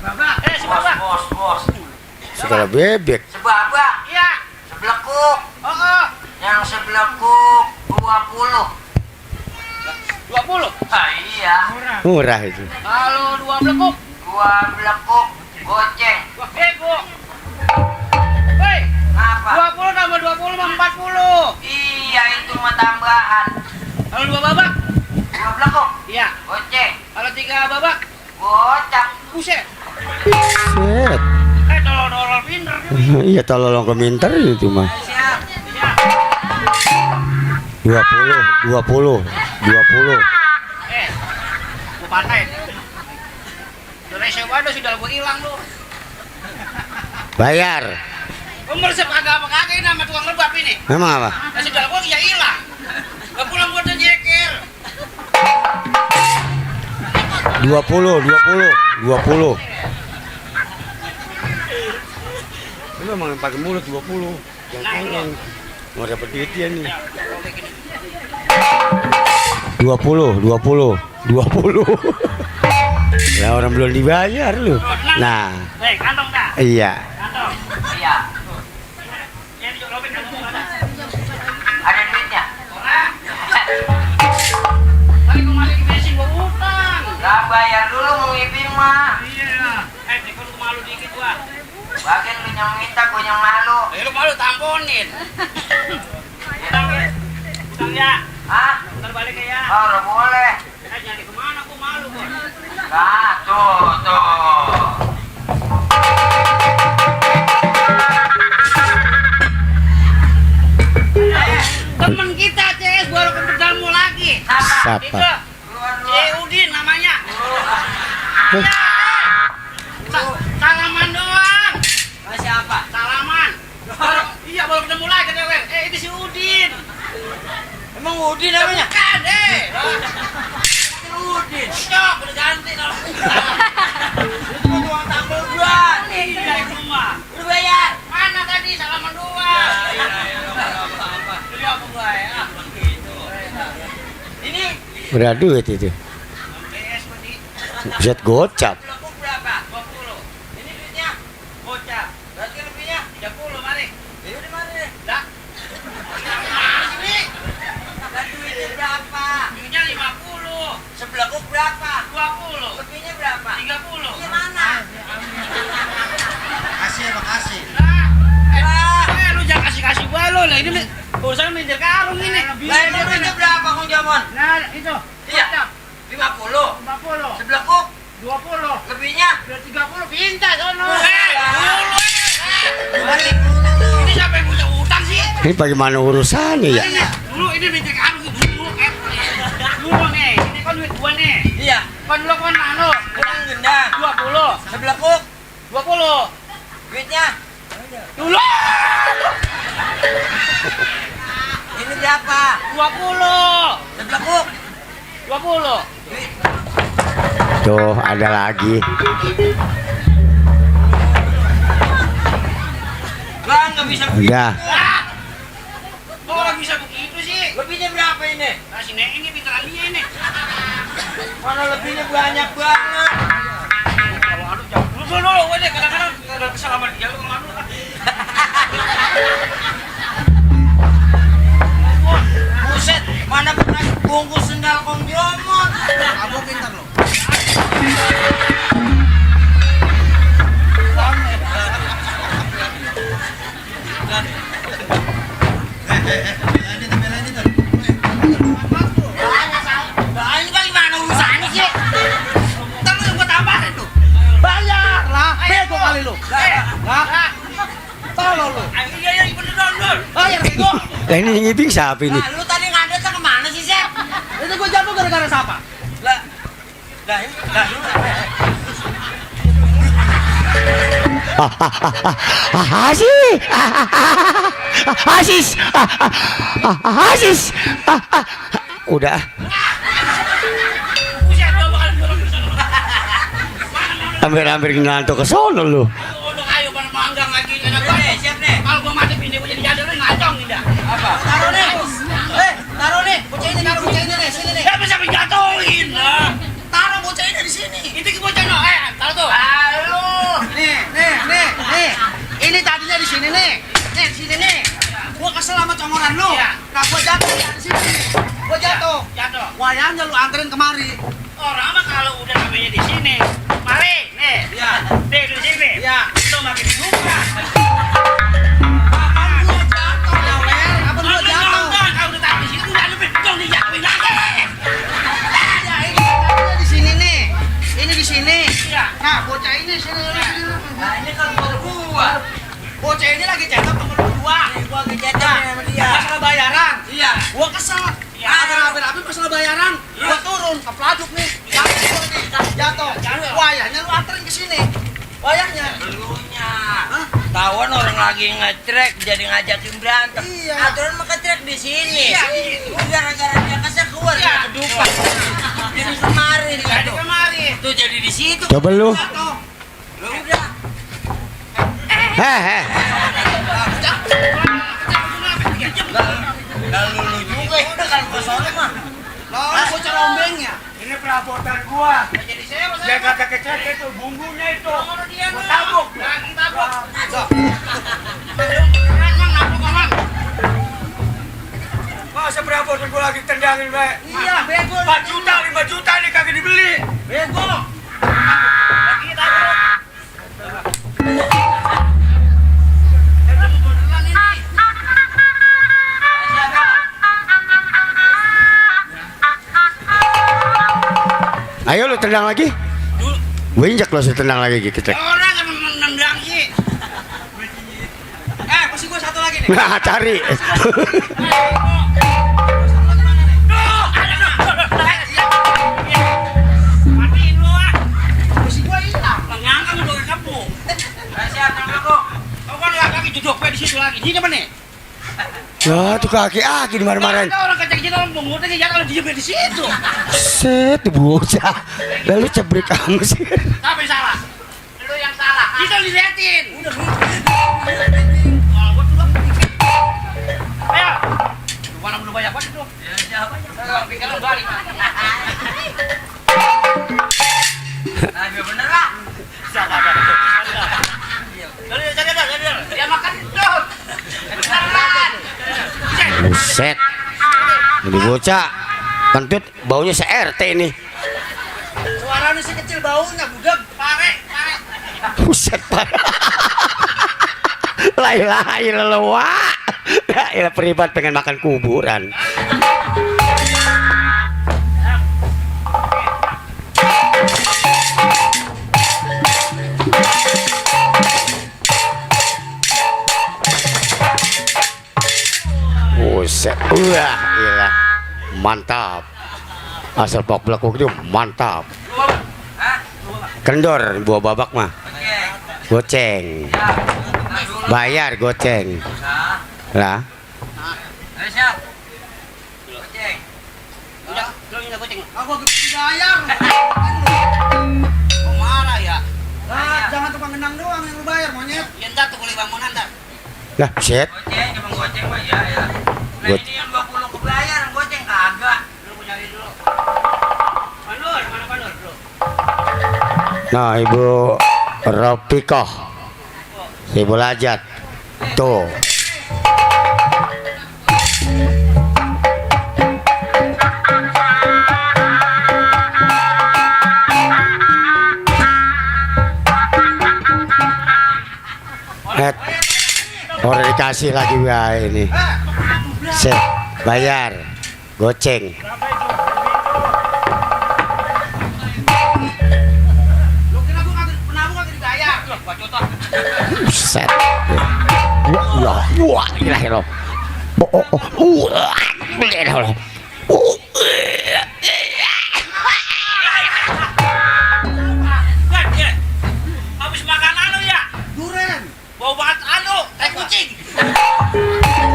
[SPEAKER 3] Babak.
[SPEAKER 2] Si
[SPEAKER 3] Bos,
[SPEAKER 2] babak.
[SPEAKER 3] bos.
[SPEAKER 1] Segala bebek.
[SPEAKER 3] Sebabak.
[SPEAKER 2] Iya.
[SPEAKER 3] Seblekuk.
[SPEAKER 2] Oh.
[SPEAKER 3] Yang seblekuk 20.
[SPEAKER 2] 20.
[SPEAKER 3] Ah iya.
[SPEAKER 1] Murah itu.
[SPEAKER 2] Kalau 2 blekuk.
[SPEAKER 3] 2 blekuk goceng.
[SPEAKER 2] Wah, bego. Hei,
[SPEAKER 3] Apa?
[SPEAKER 2] 20 tambah 20 mah 40.
[SPEAKER 3] Iya itu mah tambahan.
[SPEAKER 2] Kalau 2 babak?
[SPEAKER 3] 2 blekuk
[SPEAKER 2] Iya.
[SPEAKER 3] goceng.
[SPEAKER 2] Kalau 3 babak?
[SPEAKER 3] Gocap.
[SPEAKER 2] Buset.
[SPEAKER 1] Set.
[SPEAKER 2] Tolol pinter.
[SPEAKER 1] Iya tolong keminter itu mah.
[SPEAKER 3] Siap.
[SPEAKER 2] Iya.
[SPEAKER 1] 20.
[SPEAKER 2] Gua pantai. Dari sewa sudah gua hilang lu.
[SPEAKER 1] Bayar.
[SPEAKER 2] Meresep agak apa kagak ini sama tukang rebab ini.
[SPEAKER 1] Memang apa?
[SPEAKER 2] Nasi dalam gua ya hilang. Gak pulang gua dan jeker.
[SPEAKER 1] 20. Lu emang yang pakai mulut 20. Jangan mau dapat duitnya nih. 20. Lah orang belum dibayar lu. Nah,
[SPEAKER 2] Kantong dah.
[SPEAKER 1] iya.
[SPEAKER 2] Kantong.
[SPEAKER 3] Iya.
[SPEAKER 2] Yang dicolopin kantong ada.
[SPEAKER 3] Ada duitnya.
[SPEAKER 2] Lagi kemarin ke bensin gua utang.
[SPEAKER 3] Lah bayar dulu mau ngiping mah.
[SPEAKER 2] Iya. Tekon gua malu dikit gua.
[SPEAKER 3] Bagian lu yang minta, gua yang malu.
[SPEAKER 2] Lu malu tamponin. Utang ya. Utang ya.
[SPEAKER 3] Hah?
[SPEAKER 2] Bentar balik ya.
[SPEAKER 3] Oh, udah boleh.
[SPEAKER 2] Nyari kemana gua malu gua.
[SPEAKER 3] Nah, tuh.
[SPEAKER 2] Temen kita CS baru ke pedalmu lagi.
[SPEAKER 1] Siapa?
[SPEAKER 2] Itu Udin namanya. Salaman doang.
[SPEAKER 3] Siapa?
[SPEAKER 2] Salaman. Iya baru ketemu lagi Dewer. Itu si Udin.
[SPEAKER 3] Emang Udin namanya?
[SPEAKER 2] Bukan
[SPEAKER 3] Udin.
[SPEAKER 2] Cok, udah ganti dong.
[SPEAKER 3] Itu mau uang tambal gua.
[SPEAKER 2] Iya itu mah.
[SPEAKER 3] Udah bayar.
[SPEAKER 2] Mana tadi salaman doang.
[SPEAKER 3] Apa-apa.
[SPEAKER 2] Beli apa gua ya?
[SPEAKER 3] Ini
[SPEAKER 1] Udah duit itu.
[SPEAKER 2] PS tadi.
[SPEAKER 1] Buset gocap.
[SPEAKER 3] belakang berapa?
[SPEAKER 2] 20.
[SPEAKER 3] Ini duitnya.
[SPEAKER 2] Bocah.
[SPEAKER 3] Berarti lebihnya.
[SPEAKER 2] 30 mari.
[SPEAKER 3] Ya udah mana deh.
[SPEAKER 2] Dah. Mana sini?
[SPEAKER 3] Dan duitnya berapa?
[SPEAKER 2] Duitnya 50.
[SPEAKER 3] Sebelah kok berapa?
[SPEAKER 2] 20.
[SPEAKER 3] Lebihnya berapa?
[SPEAKER 2] 30.
[SPEAKER 3] Ini mana? Makasih.
[SPEAKER 2] Lu jangan kasih gua lu. Lah ini urusan minjem karung ini.
[SPEAKER 3] Lah ini duitnya berapa Kong Jamon?
[SPEAKER 2] Nah, itu.
[SPEAKER 3] Iya. 50.
[SPEAKER 2] 50.
[SPEAKER 3] Sebelah kok
[SPEAKER 2] 20.
[SPEAKER 3] lebihnya.
[SPEAKER 2] 30 pinta sono.
[SPEAKER 3] Balik
[SPEAKER 2] Ini siapa yang punya utang sih?
[SPEAKER 1] Ini bagaimana urusannya ya?
[SPEAKER 2] Dulu ini minjem karung dulu. Dulu nih, ini kan duit gua nih.
[SPEAKER 3] Iya.
[SPEAKER 2] Kan dulu kan anu
[SPEAKER 3] Kurang gendang.
[SPEAKER 2] 20.
[SPEAKER 3] Sebelah kok
[SPEAKER 2] 20.
[SPEAKER 3] duitnya.
[SPEAKER 2] Dulu.
[SPEAKER 3] Ini berapa?
[SPEAKER 2] 20.
[SPEAKER 3] Sebelah kok
[SPEAKER 2] 20.
[SPEAKER 3] duit.
[SPEAKER 1] Tuh ada lagi.
[SPEAKER 3] Lah nggak bisa begitu.
[SPEAKER 1] Udah.
[SPEAKER 2] Kok orang bisa begitu sih?
[SPEAKER 3] Lebihnya berapa ini?
[SPEAKER 2] Nah, si Nek ini pintar dia ini.
[SPEAKER 3] Mana lebihnya banyak banget.
[SPEAKER 2] Kalau anu jangan dulu, gue deh kadang-kadang ada kesalahan dia lu kalau anu.
[SPEAKER 3] Buset, mana pernah bungkus sendal Kong Jomon. Kamu pintar loh. Nah, ini bagaimana urusannya sih? Ntar lu gua tambahin tuh.
[SPEAKER 2] Bayar lah, bego kali lu.
[SPEAKER 3] Lah,
[SPEAKER 2] Tolong lu. Iya, bener dong. Bayar bego.
[SPEAKER 1] Lah ini ngiping siapa ini?
[SPEAKER 3] lu tadi ngadet ke kemana sih, Sep?
[SPEAKER 2] Itu gua jatuh gara-gara siapa?
[SPEAKER 3] Lah, lu
[SPEAKER 1] Asis. Asis. Udah.
[SPEAKER 2] Buset, gua bakal dorong ke sana.
[SPEAKER 1] Hampir-hampir ngantuk ke sono lu.
[SPEAKER 2] Udah ayo pada manggang lagi.
[SPEAKER 3] siap nih.
[SPEAKER 2] Kalau gua mati pindah gua jadi jadul nih ngacong nih dah.
[SPEAKER 3] Apa? Taruh nih. Taruh nih. Bocah ini taruh bocah ini nih, sini nih.
[SPEAKER 2] Ya bisa menjatuhin lah.
[SPEAKER 3] Taruh bocah ini di sini.
[SPEAKER 2] Itu ke bocah no, taruh tuh.
[SPEAKER 3] Halo.
[SPEAKER 2] Nih. Ini tadinya di sini nih. Nih, di sini nih. Gua kesel sama congoran lu.
[SPEAKER 3] Iya.
[SPEAKER 2] Nah, gua jatuh di sini. Gua jatuh.
[SPEAKER 3] Jatuh.
[SPEAKER 2] Wayangnya lu anterin kemari. Orang mah kalau udah namanya di sini. Mari, nih.
[SPEAKER 3] Iya.
[SPEAKER 2] Nih, di sini.
[SPEAKER 3] Iya.
[SPEAKER 2] Lu makin dibuka.
[SPEAKER 3] Kapan gua jatuh ya, Wer? Kapan gua jatuh?
[SPEAKER 2] Kalau udah tahu di sini udah lebih dong dijatuhin lagi.
[SPEAKER 3] Ya, ini tadinya di sini nih. Ini di sini.
[SPEAKER 2] Iya.
[SPEAKER 3] Nah, bocah ini sini. Nah, ini kan gua. Bocah ini lagi cetak nomor 2. Gua lagi cetak sama dia.
[SPEAKER 2] Masalah bayaran.
[SPEAKER 3] Iya.
[SPEAKER 2] Gua kesel.
[SPEAKER 3] Iya.
[SPEAKER 2] Hampir-hampir masalah bayaran. Gua turun ke peladuk nih. Jatuh. Wayahnya lu anterin ke sini. Wayahnya.
[SPEAKER 3] Dulunya.
[SPEAKER 2] Hah?
[SPEAKER 3] ketahuan orang lagi nge-track jadi ngajakin berantem.
[SPEAKER 4] Iya.
[SPEAKER 3] Aturan mah nge-track di sini.
[SPEAKER 4] Iya.
[SPEAKER 3] Gara-gara dia kesel keluar ya kedupan. Jadi kemarin itu. Tuh jadi di situ.
[SPEAKER 1] Coba lu.
[SPEAKER 3] Lu udah.
[SPEAKER 1] Heh.
[SPEAKER 3] Kalau lu juga udah kalau ke sono mah.
[SPEAKER 4] Lah, bocah rombengnya.
[SPEAKER 5] Ini perabotan gua.
[SPEAKER 3] Jadi saya masa
[SPEAKER 5] Dia kata kecek itu bumbunya itu.
[SPEAKER 3] dia
[SPEAKER 5] Gua tabuk.
[SPEAKER 3] lagi tabuk.
[SPEAKER 5] Masa perabotan gua lagi tendangin, Mbak?
[SPEAKER 3] Iya, bego.
[SPEAKER 5] 4 juta, 5 juta nih kagak dibeli.
[SPEAKER 3] Bego. Lagi tabuk.
[SPEAKER 1] Ayo lu tendang lagi. Gue injak lu tendang lagi kita.
[SPEAKER 3] Orang yang nendang sih. Masih gua satu lagi nih.
[SPEAKER 1] Nah, cari.
[SPEAKER 3] Matiin lu ah. Masih gua hilang. Ngangkang udah kamu. Siap nangkap kok. Kau kan kaki duduk di situ lagi. Ini apa nih?
[SPEAKER 1] Wah, tuh kaki dimarahin.
[SPEAKER 3] Ada orang kecil orang pemutih ya kalau diem di situ.
[SPEAKER 1] Set, bocah. Lalu cebrik kamu sih.
[SPEAKER 3] Siapa yang salah? Lu yang salah. Kita diliatin. Udah. Ayo. Mana belum banyak banget tuh? Ya, siapa aja. Pikir lu balik. Nah, bener lah. Jadi. Dia makan tuh. Beneran.
[SPEAKER 1] Buset. Jadi bocah. Kentut baunya se-RT ini.
[SPEAKER 4] Suaranya si kecil baunya, budak.
[SPEAKER 3] Pare.
[SPEAKER 1] Buset, Pak. La ilaha illallah. La ilaha peribat pengen makan kuburan. Buset. Wah, gila. Mantap. Asal pok belakang itu mantap. Kendor buah babak mah. Goceng. Bayar goceng. Lah.
[SPEAKER 3] Ayo siap. Goceng. Udah, lu minta goceng.
[SPEAKER 4] Aku agak bayar.
[SPEAKER 3] Kok marah ya?
[SPEAKER 4] Lah, jangan tukang gendang doang yang lu bayar, monyet.
[SPEAKER 3] Ya ntar tuh kulit bangunan ntar.
[SPEAKER 1] Lah, set.
[SPEAKER 3] Goceng, emang goceng mah ya. Nah ini yang 20 kebayar, yang goceng kagak. Lu mau nyari dulu. Panur, mana Panur, bro?
[SPEAKER 1] Nah, Ibu Ropikoh. Ibu Lajat. Tuh. Orang dikasih lagi wah ini. Set, bayar. Goceng.
[SPEAKER 3] Lu kira gua kagak penabung kagak dibayar. Loh, bacot ah.
[SPEAKER 1] Set. Wah, wah, gila lo. Gila lo.
[SPEAKER 3] Kan ya. Habis makan anu ya.
[SPEAKER 4] Duren.
[SPEAKER 3] Bau banget anu, teh kucing.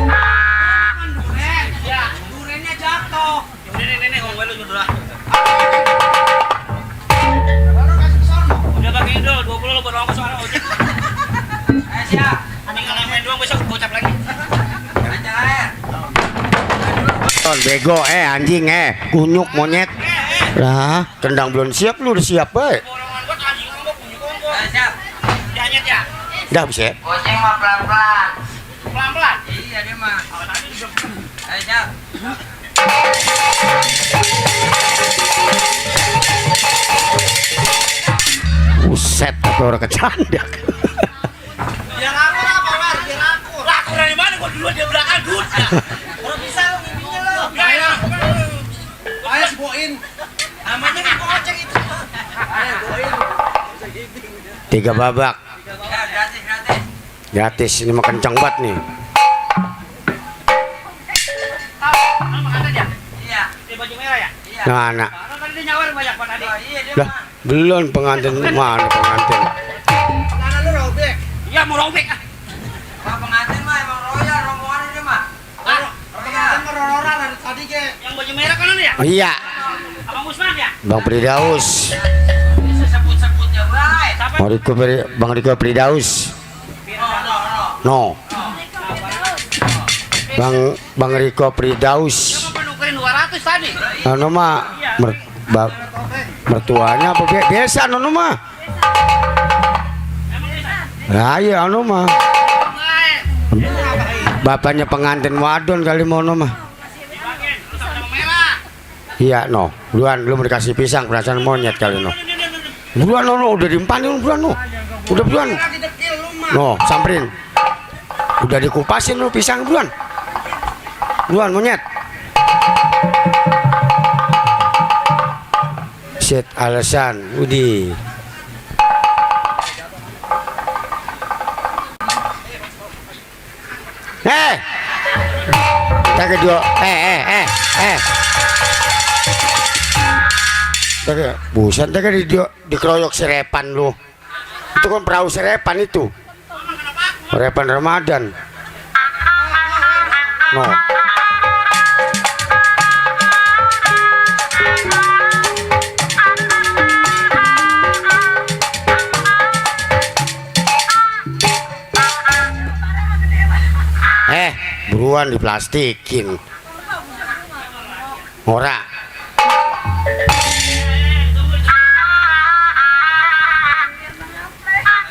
[SPEAKER 3] Makan duren. Ya, durennya jatuh. Yaudah nih, ngomong gue lu sudah.
[SPEAKER 4] Baru kasih ke sono.
[SPEAKER 3] Udah bagi dulu, 20 lu berongkos soalnya ojek. Ayo siap. Tinggal main doang besok gocap lagi. Aja air.
[SPEAKER 1] Bego, anjing, kunyuk monyet. Lah, tendang belum siap, lu udah siap, baik.
[SPEAKER 3] Borongan gua anjing ngomong punya kongko. Ayo siap. Janyet ya.
[SPEAKER 1] Dah bisa.
[SPEAKER 3] Goceng mah pelan-pelan. Pelan-pelan? Iya dia mah. Oh, tadi juga. Ayo siap.
[SPEAKER 1] Buset, aku orang kecandak.
[SPEAKER 4] Biar aku apa, War? Biar aku.
[SPEAKER 3] Lah, aku dari mana gua duluan dia belakang dud.
[SPEAKER 4] Kalau bisa lu ngimpinya lu.
[SPEAKER 3] Ayo.
[SPEAKER 4] Ayo si Boin.
[SPEAKER 3] Namanya kan goceng itu.
[SPEAKER 4] Ayo Boin.
[SPEAKER 1] 3 babak.
[SPEAKER 3] Ya, gratis.
[SPEAKER 1] Gratis, ini mah kencang banget nih.
[SPEAKER 3] Tahu, makan aja. Iya. Di baju merah ya? Iya.
[SPEAKER 1] Nah, anak.
[SPEAKER 3] Karena tadi dia nyawarin banyak Pak tadi. Oh, iya dia
[SPEAKER 1] Lah, belum pengantin mana pengantin.
[SPEAKER 4] Tangan lu robek.
[SPEAKER 3] Ya mau robek ah.
[SPEAKER 4] Pak pengantin mah emang royal rombongan ini mah.
[SPEAKER 5] Pengantin merorora dari tadi ke.
[SPEAKER 3] Yang baju merah kan ya?
[SPEAKER 1] Oh, iya,
[SPEAKER 3] Abang Usman ya?
[SPEAKER 1] Bang Pridaus.
[SPEAKER 4] Sebut-sebutnya baik.
[SPEAKER 3] Siapa?
[SPEAKER 1] Bang Riko Pridaus. No. Bang Riko Pridaus.
[SPEAKER 3] Siapa penukerin 200 tadi?
[SPEAKER 1] Anu mah mertuanya apa biasa anu mah. Lah iya anu mah. Bapaknya pengantin wadon kali mono mah. Iya no, duluan belum dikasih pisang perasaan monyet kali no. Buruan no, udah dimpanin buruan no. Udah buruan. No, samperin. Udah dikupasin lu pisang buruan. Buruan monyet. Set alasan, Udi. Tak kedua, buset, tak dikeroyok serepan lu. Itu kan perahu serepan itu. Serepan Ramadan. No. Buruan diplastikin. Ora.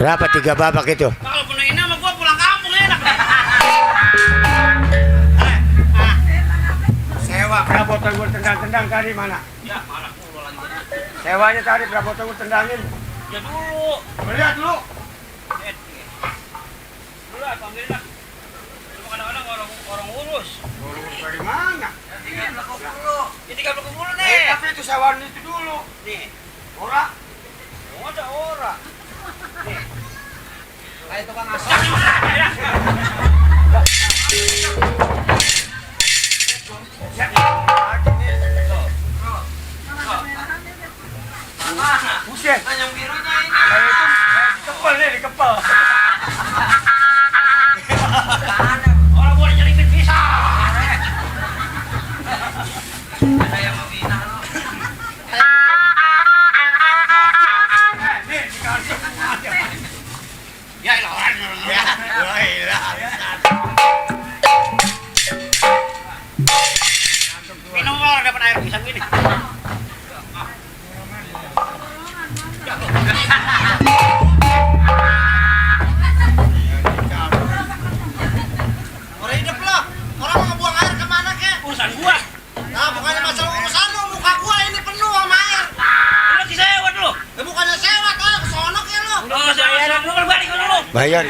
[SPEAKER 1] Berapa 3 babak itu?
[SPEAKER 3] Kalau penuhin sama gua pulang kampung enak.
[SPEAKER 5] Sewa perabotan gue tendang-tendang tadi mana?
[SPEAKER 3] Ya, malah pulang lagi.
[SPEAKER 5] Sewanya tadi perabotan gue tendangin.
[SPEAKER 3] Ya dulu.
[SPEAKER 5] Melihat dulu.
[SPEAKER 3] Dulu panggilin lah. Cuma kadang-kadang orang urus.
[SPEAKER 5] Urus dari mana?
[SPEAKER 3] Ini 30 nih.
[SPEAKER 5] Tapi itu sewaan itu dulu.
[SPEAKER 3] Nih.
[SPEAKER 5] Ora.
[SPEAKER 3] Oh, ada ora. Nih.
[SPEAKER 4] Kayak tukang asal.
[SPEAKER 5] Buset.
[SPEAKER 4] Yang birunya ini.
[SPEAKER 5] Kayak itu dikepel nih, dikepel.
[SPEAKER 3] Orang boleh nyelipin pisang.
[SPEAKER 4] Ada yang mau bina lo.
[SPEAKER 5] Nih, dikasih aja.
[SPEAKER 3] Ya elah orang.
[SPEAKER 5] Ya, wah,
[SPEAKER 3] Minum orang dapat air pisang gini.
[SPEAKER 4] Orang hidup lo. Orang mau buang air kemana kek?
[SPEAKER 3] Urusan gua.
[SPEAKER 4] Nah, bukannya masalah urusan lo. Muka gua ini penuh sama air.
[SPEAKER 3] Lu lagi sewa dulu.
[SPEAKER 4] Ya bukannya sewa kan, kesonok ya lo.
[SPEAKER 3] Oh, saya lu kan balik dulu.
[SPEAKER 1] Bayar.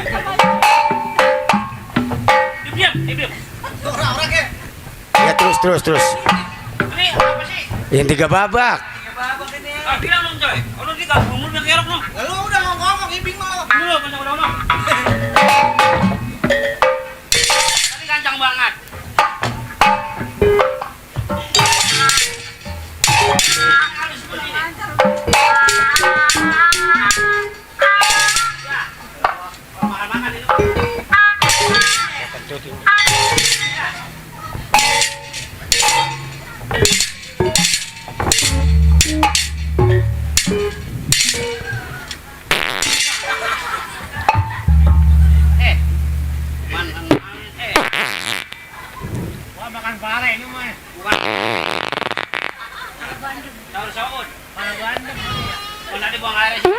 [SPEAKER 3] Diam.
[SPEAKER 4] Orang-orang kek.
[SPEAKER 1] Ya terus.
[SPEAKER 3] Ini apa sih?
[SPEAKER 1] Yang 3 babak.
[SPEAKER 4] Ya babak ini.
[SPEAKER 3] Ah, bilang dong coy. Kalau di kampung lu udah kerok noh.
[SPEAKER 4] Ya lo udah ngomong ibing lo.
[SPEAKER 3] Dulu kencang udah noh. Tadi kencang banget. Harus begini. Ya. Makan itu.
[SPEAKER 5] Wah, makan pare ini mah.
[SPEAKER 3] Bukan. Daun saud.
[SPEAKER 5] Pare Bandung.
[SPEAKER 3] Oh, nanti buang air sih.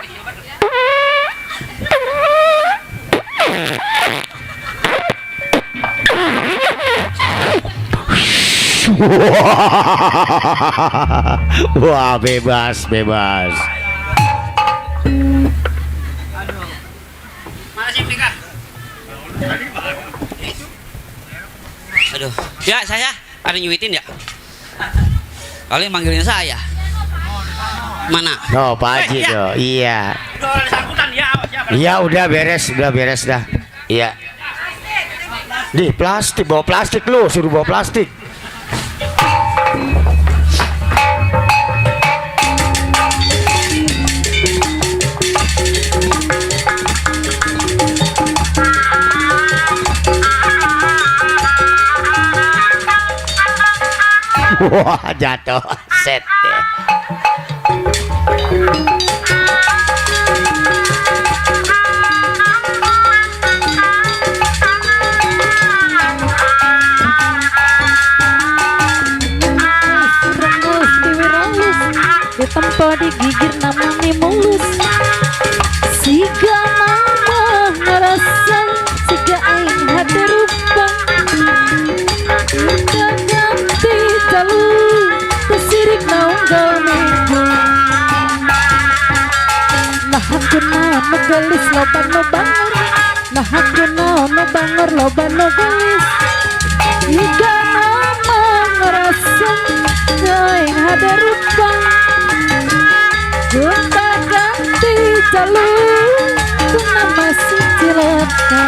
[SPEAKER 1] Wah, bebas.
[SPEAKER 3] Mana sih Prika? Aduh, ya saya ada nyuitin ya? Kalian manggilin saya. Mana?
[SPEAKER 1] No, Pak Haji tuh. Iya.
[SPEAKER 3] Udah orang disangkutan ya, siapa?
[SPEAKER 1] Iya, udah beres dah. Iya. Di plastik, bawa plastik lu, suruh bawa plastik. Wah, jatuh. Set.
[SPEAKER 6] Rengus diwiralus ditempo digigir namanya mulus siga mama ngerasan siga aing hade rupa kita ganti jalur kesirik naunggal minggu nah aku no gelis loba no banger nah aku no banger loba no gelis siga mama ngerasan aing hade rupa kita ganti jalur kuna masih cilaka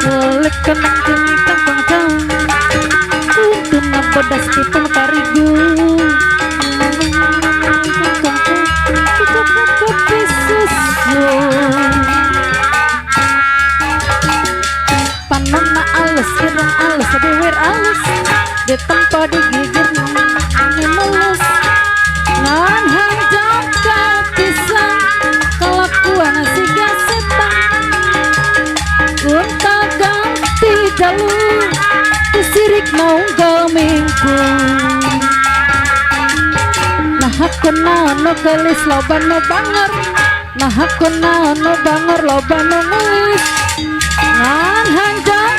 [SPEAKER 6] kulit kenang kini kangkang kang untuk nabodas tipung tarigu kita kopi susu panona alus irung alus diwir alus ditempo digigir ini mulus ngan hanjak pisang kelakuan si gasetan gunta ganti jalur disirik naunggal minggu nah aku no gelis loba no banger nah aku no banger loba no gelis ngan hanjak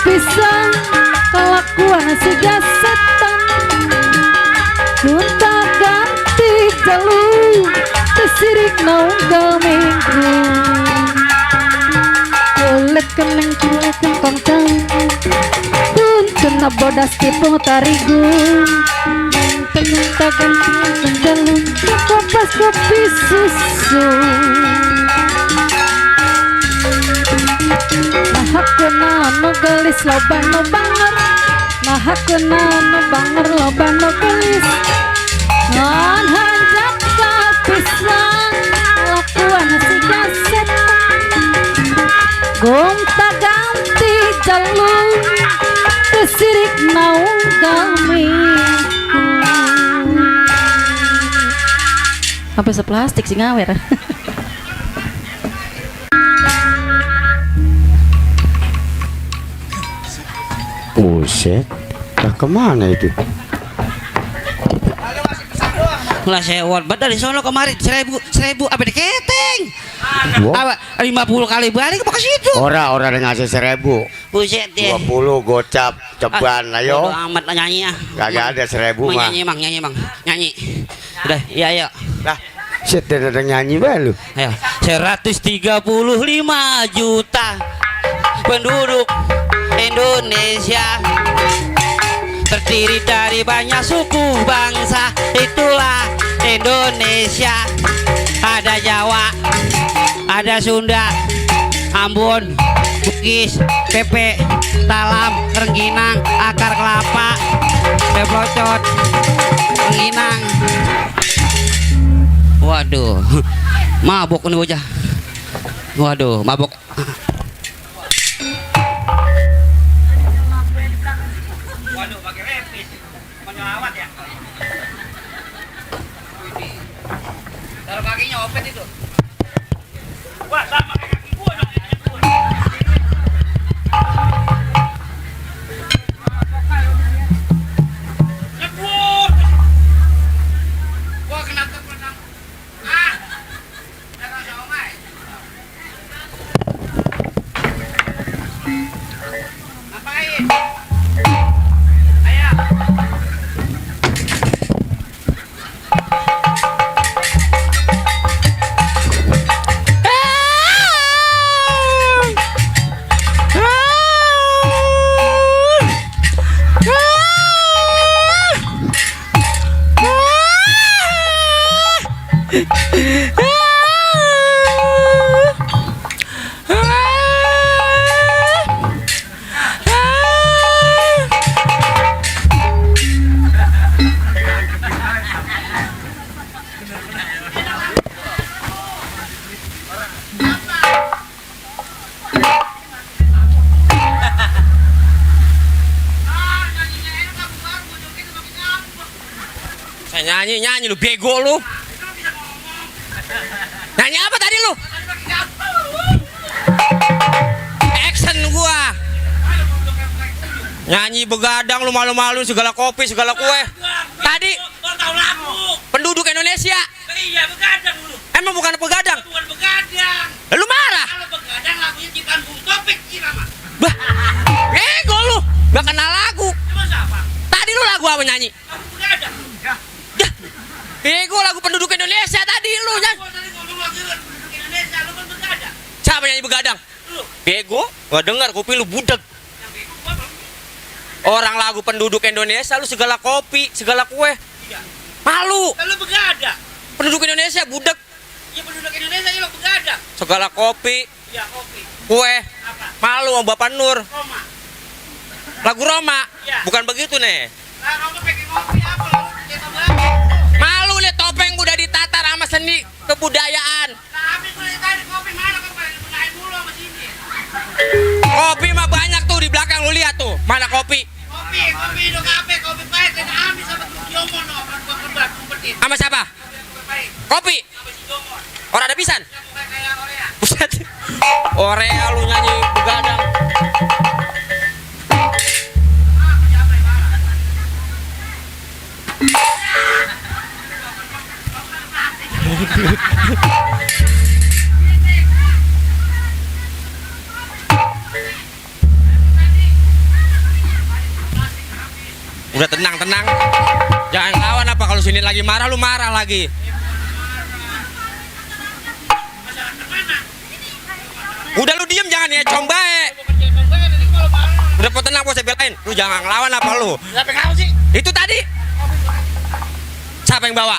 [SPEAKER 6] pisang kelakuan si gasetan gunta ganti jalur disirik naunggal minggu kulit keneng kulit kangkang tuntun nabodas tipung tarigu nyenta ganti jalur kopas kopi susu nah aku no gelis loba no banger nah aku no banger loba no gelis ngan hanjak pisang lakuan si gaset gonta ganti jalur kesirik naunggal minggu sampai seplastik sih ngawer
[SPEAKER 1] Buset. Dah kemana itu?
[SPEAKER 2] Lah sewot bet dari sono kemarin 1000 apa diketeng.
[SPEAKER 1] Wah.
[SPEAKER 2] Apa 50 kali balik apa ke situ?
[SPEAKER 1] Ora ngasih 1000.
[SPEAKER 2] Buset deh.
[SPEAKER 1] 20 gocap ceban ayo.
[SPEAKER 2] Bodo amat lah nyanyi ya.
[SPEAKER 1] Kagak ada 1000 mah.
[SPEAKER 2] Nyanyi bang. Nyanyi. Udah, iya ayo.
[SPEAKER 1] Lah, set ada nyanyi bae lu.
[SPEAKER 2] Ayo. 135 juta penduduk Indonesia terdiri dari banyak suku bangsa, itulah Indonesia. Ada Jawa, ada Sunda, Ambon, Bugis, Pepe, Talam, Rengginang, Akar Kelapa, Peplocot, Rengginang. Waduh, mabok nih bocah. Waduh, mabok.
[SPEAKER 3] Waduh, pakai repis. Menyelawat ya. Taruh kakinya opet itu. Wah, sama kayak kaki gua dong. Nyebur. Gua kena tepedang. Ah. Jangan somai. Ngapain? Ayo. Nyanyi lu bego lu. Nyanyi apa tadi lu? Action gua. Nyanyi begadang lu malu-malu segala kopi segala kue. Tadi
[SPEAKER 4] Tahu lagu.
[SPEAKER 3] penduduk Indonesia.
[SPEAKER 4] Iya, begadang dulu.
[SPEAKER 3] Emang bukan begadang.
[SPEAKER 4] Bukan begadang.
[SPEAKER 3] Lu marah.
[SPEAKER 4] Kalau begadang lagunya Ciptaan Bung Topik Irama.
[SPEAKER 3] Bah. Bego lu. Gak kenal lagu.
[SPEAKER 4] Emang siapa?
[SPEAKER 3] Tadi lu lagu apa nyanyi?
[SPEAKER 4] Lagu begadang. Ya.
[SPEAKER 3] Dah. Bego lagu penduduk Indonesia tadi lu nyanyi.
[SPEAKER 4] Gua tadi ngomong lagu Indonesia, lu kan begadang.
[SPEAKER 3] Siapa nyanyi begadang?
[SPEAKER 4] Lu.
[SPEAKER 3] Bego. Gua dengar kuping lu budek.
[SPEAKER 4] Yang bego gua apa?
[SPEAKER 3] Orang lagu penduduk Indonesia lu segala kopi, segala kue.
[SPEAKER 4] Iya.
[SPEAKER 3] Malu.
[SPEAKER 4] Kalau begadang.
[SPEAKER 3] Penduduk Indonesia budek.
[SPEAKER 4] Ya penduduk Indonesia ya begadang.
[SPEAKER 3] Segala kopi,
[SPEAKER 4] Ya, kopi.
[SPEAKER 3] kue.
[SPEAKER 4] Apa?
[SPEAKER 3] Malu sama Bapak Nur.
[SPEAKER 4] Roma.
[SPEAKER 3] Lagu Roma.
[SPEAKER 4] Iya.
[SPEAKER 3] Bukan begitu nih.
[SPEAKER 4] Nah, kamu pakai kopi apa lu? Kita belajar.
[SPEAKER 3] Malu nih topeng udah ditatar sama seni kebudayaan.
[SPEAKER 4] Nah, habis mulai tadi kopi mana kok pengen benahin mulu sama sini.
[SPEAKER 3] Kopi mah banyak tuh di belakang lu lihat tuh. Mana kopi?
[SPEAKER 4] Kopi itu kafe, kopi pahit dan habis sama tuh Jomon no, bukan kumpetin.
[SPEAKER 3] Sama siapa?
[SPEAKER 4] Kopi pahit
[SPEAKER 3] Kopi.
[SPEAKER 4] sama si Jomon.
[SPEAKER 3] Orang ada pisan.
[SPEAKER 4] Yang bukan kayak Korea.
[SPEAKER 3] Buset. Orea lu nyanyi begadang. Udah tenang. Jangan lawan apa kalau sini lagi marah lu marah lagi. Udah lu diem jangan ya combae. Udah tenang gua saya belain. Lu jangan ngelawan apa lu?
[SPEAKER 4] Siapa yang kamu sih?
[SPEAKER 3] Itu tadi. Siapa yang bawa?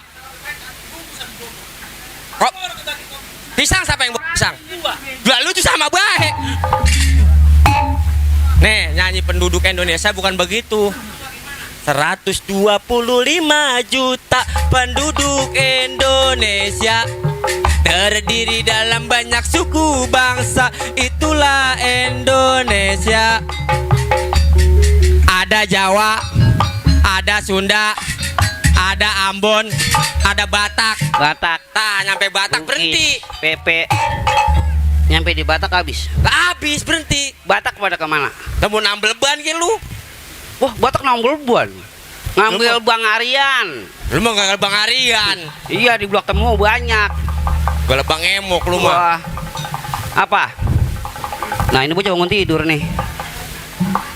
[SPEAKER 3] Kok pisang siapa yang bawa pisang? Dua lu tuh sama baik. Nih, nyanyi penduduk Indonesia bukan begitu. 125 juta penduduk Indonesia, terdiri dalam banyak suku bangsa, itulah Indonesia. Ada Jawa, ada Sunda, ada Ambon, ada Batak. Nah, nyampe Batak berhenti.
[SPEAKER 2] PP. Nyampe di Batak habis.
[SPEAKER 3] Lah habis berhenti.
[SPEAKER 2] Batak pada kemana?
[SPEAKER 3] Temu nambel ban ke lu.
[SPEAKER 2] Wah, Batak ngambil buan. Ngambil Bang Arian.
[SPEAKER 3] Lu mah gagal Bang Arian.
[SPEAKER 2] Iya, di Blok Temu banyak.
[SPEAKER 3] Gagal Bang Emok lu mah.
[SPEAKER 2] Wah. Apa? Nah, ini bocah bangun tidur nih.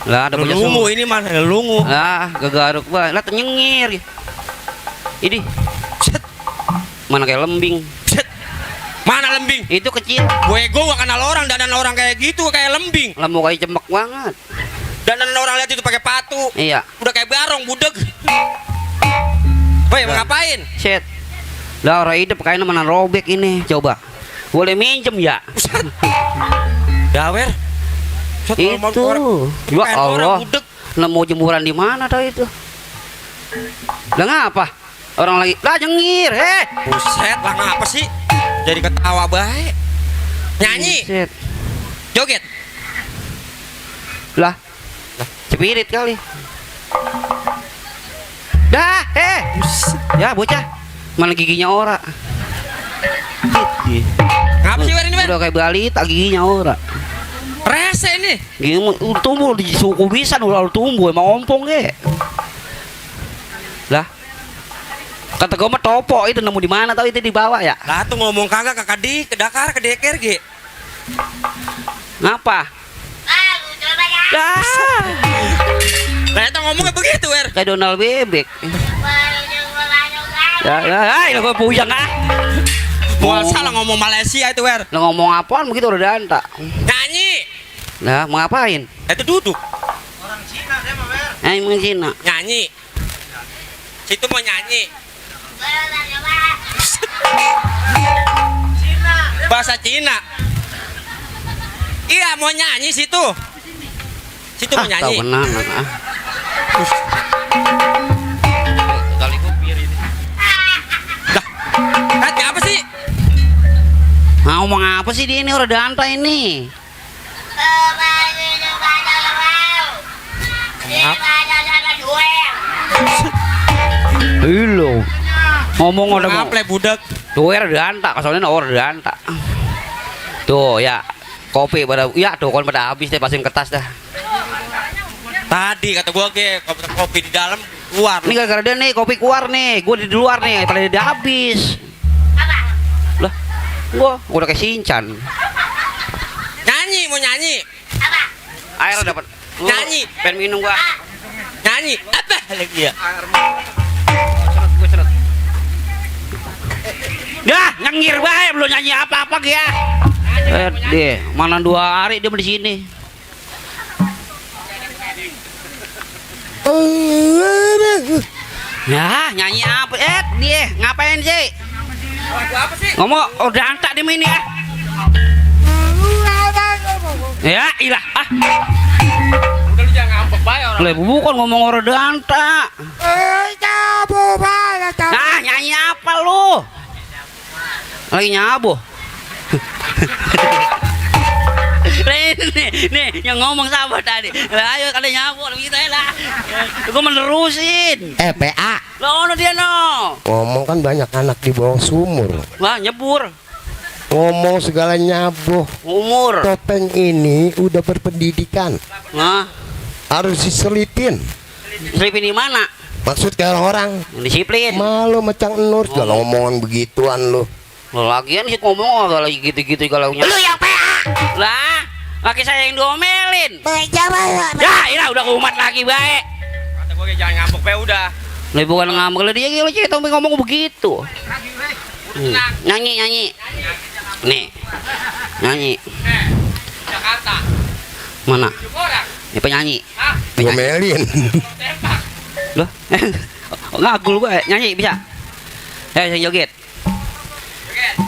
[SPEAKER 2] Lah, ada bocah
[SPEAKER 3] Lungu
[SPEAKER 2] semua.
[SPEAKER 3] ini mana lungu.
[SPEAKER 2] Lah, gagaruk bah. Lah tenyengir. Ini.
[SPEAKER 3] Set,
[SPEAKER 2] Mana kayak lembing.
[SPEAKER 3] set. Mana lembing?
[SPEAKER 2] Itu kecil.
[SPEAKER 3] Gue gak kenal orang, dandan orang kayak gitu kayak lembing.
[SPEAKER 2] Lah mau kayak cemek banget.
[SPEAKER 3] Dandan orang lihat itu pakai patu.
[SPEAKER 2] Iya.
[SPEAKER 3] Udah kayak barong budeg. Woi, mau ngapain?
[SPEAKER 2] Set. Lah orang hidup kayaknya mana robek ini. Coba. Boleh minjem ya?
[SPEAKER 3] Dawer. Set,
[SPEAKER 2] Itu. Ya
[SPEAKER 3] kayak orang
[SPEAKER 2] Allah.
[SPEAKER 3] budeg.
[SPEAKER 2] Lah mau jemuran di mana tau itu? Lah ngapa? Orang lagi lah nyengir.
[SPEAKER 3] Buset, lah ngapa sih? Jadi ketawa baik. Nyanyi,
[SPEAKER 2] Set.
[SPEAKER 3] joget.
[SPEAKER 2] Lah. Cepirit kali. Dah, ya bocah. Mana giginya ora?
[SPEAKER 3] Ngapa sih Wer ini, Wer?
[SPEAKER 2] Udah kayak balita giginya ora.
[SPEAKER 3] Rese ini.
[SPEAKER 2] Gigi tumbuh di suku bisa udah tumbuh emang ompong ge. Lah. Kata gue mah topo itu nemu di mana tahu itu dibawa ya?
[SPEAKER 3] Lah tuh ngomong kagak ke kadi, ke Dakar, ke Deker ge.
[SPEAKER 2] Ngapa? Dah.
[SPEAKER 3] Ternyata ngomongnya begitu, Wer.
[SPEAKER 2] Kayak Donald Bebek. Ya, gue puyeng ah.
[SPEAKER 3] Gua salah ngomong Malaysia itu, Wer.
[SPEAKER 2] Lo ngomong apaan begitu udah danta.
[SPEAKER 3] Nyanyi.
[SPEAKER 2] Lah, mau ngapain?
[SPEAKER 3] Itu duduk.
[SPEAKER 4] Orang Cina dia mah, Wer.
[SPEAKER 2] Emang Cina.
[SPEAKER 3] Nyanyi. Situ mau nyanyi.
[SPEAKER 4] Cina.
[SPEAKER 3] Bahasa Cina. Iya, mau nyanyi situ. Situ mau
[SPEAKER 2] Tahu
[SPEAKER 3] nyanyi.
[SPEAKER 2] benar ah.
[SPEAKER 3] Kali kupir ini. Dah. Apa sih?
[SPEAKER 2] Nah, ngomong apa sih dia ini udah danta ini? Halo. Ngomong udah mau.
[SPEAKER 3] Ngaple budak.
[SPEAKER 2] Tuh ya udah antak, soalnya orang udah antak. Tuh ya, kopi pada, ya tuh kan pada habis deh pasin kertas dah.
[SPEAKER 3] Tadi kata gua ke kopi di dalam keluar.
[SPEAKER 2] Ini gara-gara dia nih kopi keluar nih, gue di luar nih, pada dia habis. Lah, gua udah kayak Shinchan.
[SPEAKER 3] Nyanyi mau nyanyi.
[SPEAKER 2] Air dapat.
[SPEAKER 3] Nyanyi.
[SPEAKER 2] Pengen minum gua.
[SPEAKER 3] Nyanyi. Apa lagi ya?
[SPEAKER 2] Dah, nyengir bae belum nyanyi apa-apa ya. Deh, mana 2 hari dia di sini. Ya, nyanyi apa? Dia ngapain sih?
[SPEAKER 3] Apa sih?
[SPEAKER 2] Ngomong udah antak di sini ya. Ya, ilah.
[SPEAKER 3] Udah lu jangan ngambek bae orang.
[SPEAKER 2] Lah, bukan ngomong orang udah antak. Nah, nyanyi apa lu? Lagi nyabu. nih, yang ngomong sahabat tadi. Lah, ayo kalian nyabu lebih kita lah. Gua menerusin.
[SPEAKER 7] PA
[SPEAKER 2] Lah, ono dia no.
[SPEAKER 7] ngomong kan banyak anak di bawah sumur,
[SPEAKER 2] Wah, nyebur.
[SPEAKER 7] ngomong segala nyabuh.
[SPEAKER 2] Umur.
[SPEAKER 7] Topeng ini udah berpendidikan,
[SPEAKER 2] Nah,
[SPEAKER 7] harus diselitin.
[SPEAKER 2] Selipin di mana?
[SPEAKER 7] Maksud ke orang-orang,
[SPEAKER 2] Disiplin.
[SPEAKER 7] malu macam enur segala omongan begituan lu.
[SPEAKER 2] Lo lagian sih ngomong agak lagi gitu-gitu kalau
[SPEAKER 7] Lu yang PA.
[SPEAKER 2] lah, laki saya yang diomelin.
[SPEAKER 7] Pejabat.
[SPEAKER 2] Dah, ini udah umat lagi baik.
[SPEAKER 3] Kata gua jangan ngambek bae udah.
[SPEAKER 2] Lah bukan ngambek lah dia gila cerita ngomong begitu. Nyanyi. Nih. Nyanyi.
[SPEAKER 3] Jakarta.
[SPEAKER 2] Mana?
[SPEAKER 3] Orang.
[SPEAKER 2] Ini penyanyi.
[SPEAKER 7] Diomelin.
[SPEAKER 3] Tembak.
[SPEAKER 2] Loh. Ngagul gua nyanyi bisa. Saya joget.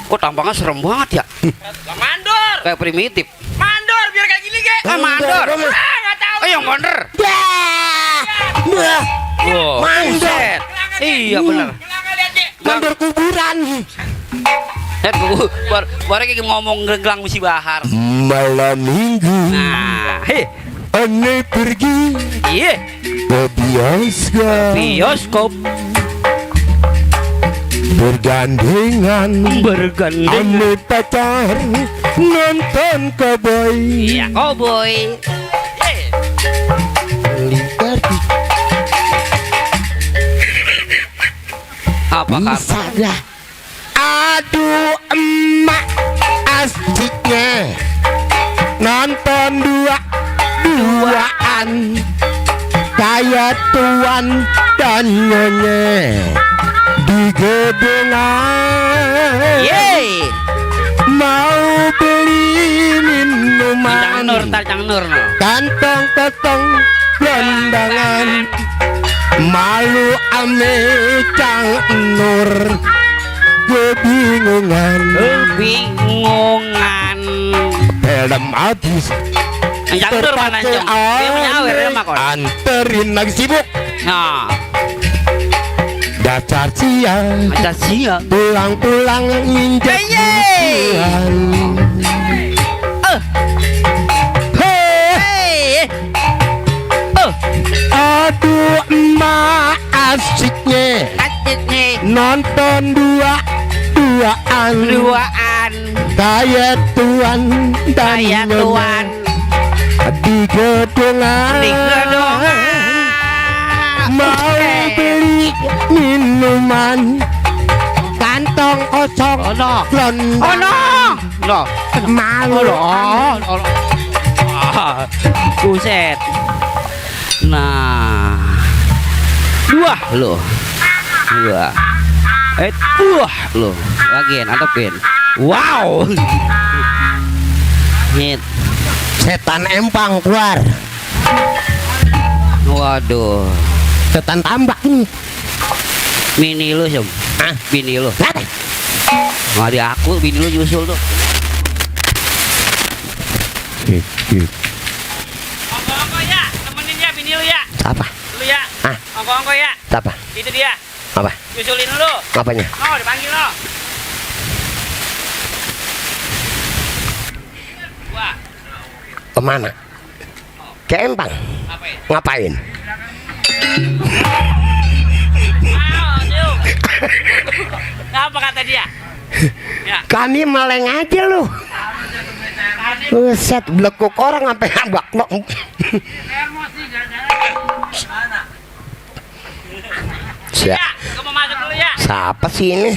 [SPEAKER 2] Kok tampangnya serem banget ya?
[SPEAKER 3] Lah mandor.
[SPEAKER 2] Kayak primitif.
[SPEAKER 3] Mandor biar kayak gini ge.
[SPEAKER 2] Mandor.
[SPEAKER 3] Enggak tahu.
[SPEAKER 2] Yang mandor.
[SPEAKER 7] Wah,
[SPEAKER 2] Wow,
[SPEAKER 7] Mandor.
[SPEAKER 2] buset. Iya benar.
[SPEAKER 3] Enggak lihat ge.
[SPEAKER 7] mandor kuburan.
[SPEAKER 2] Baru kayak ngomong gelang misi bahar.
[SPEAKER 7] Malam minggu
[SPEAKER 2] Nah,
[SPEAKER 7] aneh pergi
[SPEAKER 2] iya.
[SPEAKER 7] ke bioskop,
[SPEAKER 2] Bioskop
[SPEAKER 7] bergandengan
[SPEAKER 2] bergandeng.
[SPEAKER 7] ane pacar nonton cowboy.
[SPEAKER 2] Iya, cowboy.
[SPEAKER 7] Lihat
[SPEAKER 2] Apa
[SPEAKER 7] bisa
[SPEAKER 2] kata?
[SPEAKER 7] dah. Aduh emak asiknya nonton duaan kayak tuan dan nyonya di gedungan.
[SPEAKER 2] Yeay.
[SPEAKER 7] Mau beli minuman
[SPEAKER 2] Cang Nur.
[SPEAKER 7] kantong kosong gelandangan malu ame Cang Nur kebingungan
[SPEAKER 2] Kebingungan.
[SPEAKER 7] film habis
[SPEAKER 2] Cang Nur mana Cang? Dia menyawer ya makon.
[SPEAKER 7] anterin lagi sibuk
[SPEAKER 2] Nah,
[SPEAKER 7] dasar siang
[SPEAKER 2] ada siap.
[SPEAKER 7] pulang-pulang nginjek Tuhan.
[SPEAKER 2] Hei.
[SPEAKER 7] Aduh emak asiknya
[SPEAKER 2] Acit nih.
[SPEAKER 7] nonton duaan
[SPEAKER 2] Duaan.
[SPEAKER 7] kayak tuan dan
[SPEAKER 2] Kayak
[SPEAKER 7] nyonya
[SPEAKER 2] tuan.
[SPEAKER 7] di gedungan
[SPEAKER 2] Di gedungan.
[SPEAKER 7] mau beli minuman kantong kosong
[SPEAKER 2] Oh no.
[SPEAKER 7] gelandang.
[SPEAKER 2] Oh no. No.
[SPEAKER 7] malu
[SPEAKER 2] Buset. Nah. Dua lo. Lo. Lagian antepin. Wow. Nyet.
[SPEAKER 7] setan empang keluar,
[SPEAKER 2] Waduh.
[SPEAKER 7] setan tambak nih.
[SPEAKER 2] Bini lu Som.
[SPEAKER 7] Hah?
[SPEAKER 2] Bini lu.
[SPEAKER 7] Kenapa?
[SPEAKER 2] Nggak di aku, bini lu nyusul tuh.
[SPEAKER 3] Ongko-ongko ya, temenin ya bini lu ya.
[SPEAKER 7] Apa?
[SPEAKER 3] Lu ya.
[SPEAKER 7] Ah.
[SPEAKER 3] Ongko-ongko ya.
[SPEAKER 7] Apa?
[SPEAKER 3] Itu dia.
[SPEAKER 7] Apa?
[SPEAKER 3] Nyusulin lu.
[SPEAKER 7] Apanya?
[SPEAKER 3] Oh, dipanggil lo. Wah,
[SPEAKER 7] Kemana? Ke Empang.
[SPEAKER 3] apa ya?
[SPEAKER 7] Ngapain?
[SPEAKER 3] Wow, Juk. Apa kata dia? Ya.
[SPEAKER 7] Kami meleng aja lu. Buset, belekuk orang sampai abak lo.
[SPEAKER 3] Emosi gara-gara. Ya, kamu mau masuk dulu ya.
[SPEAKER 7] Siapa sih ini?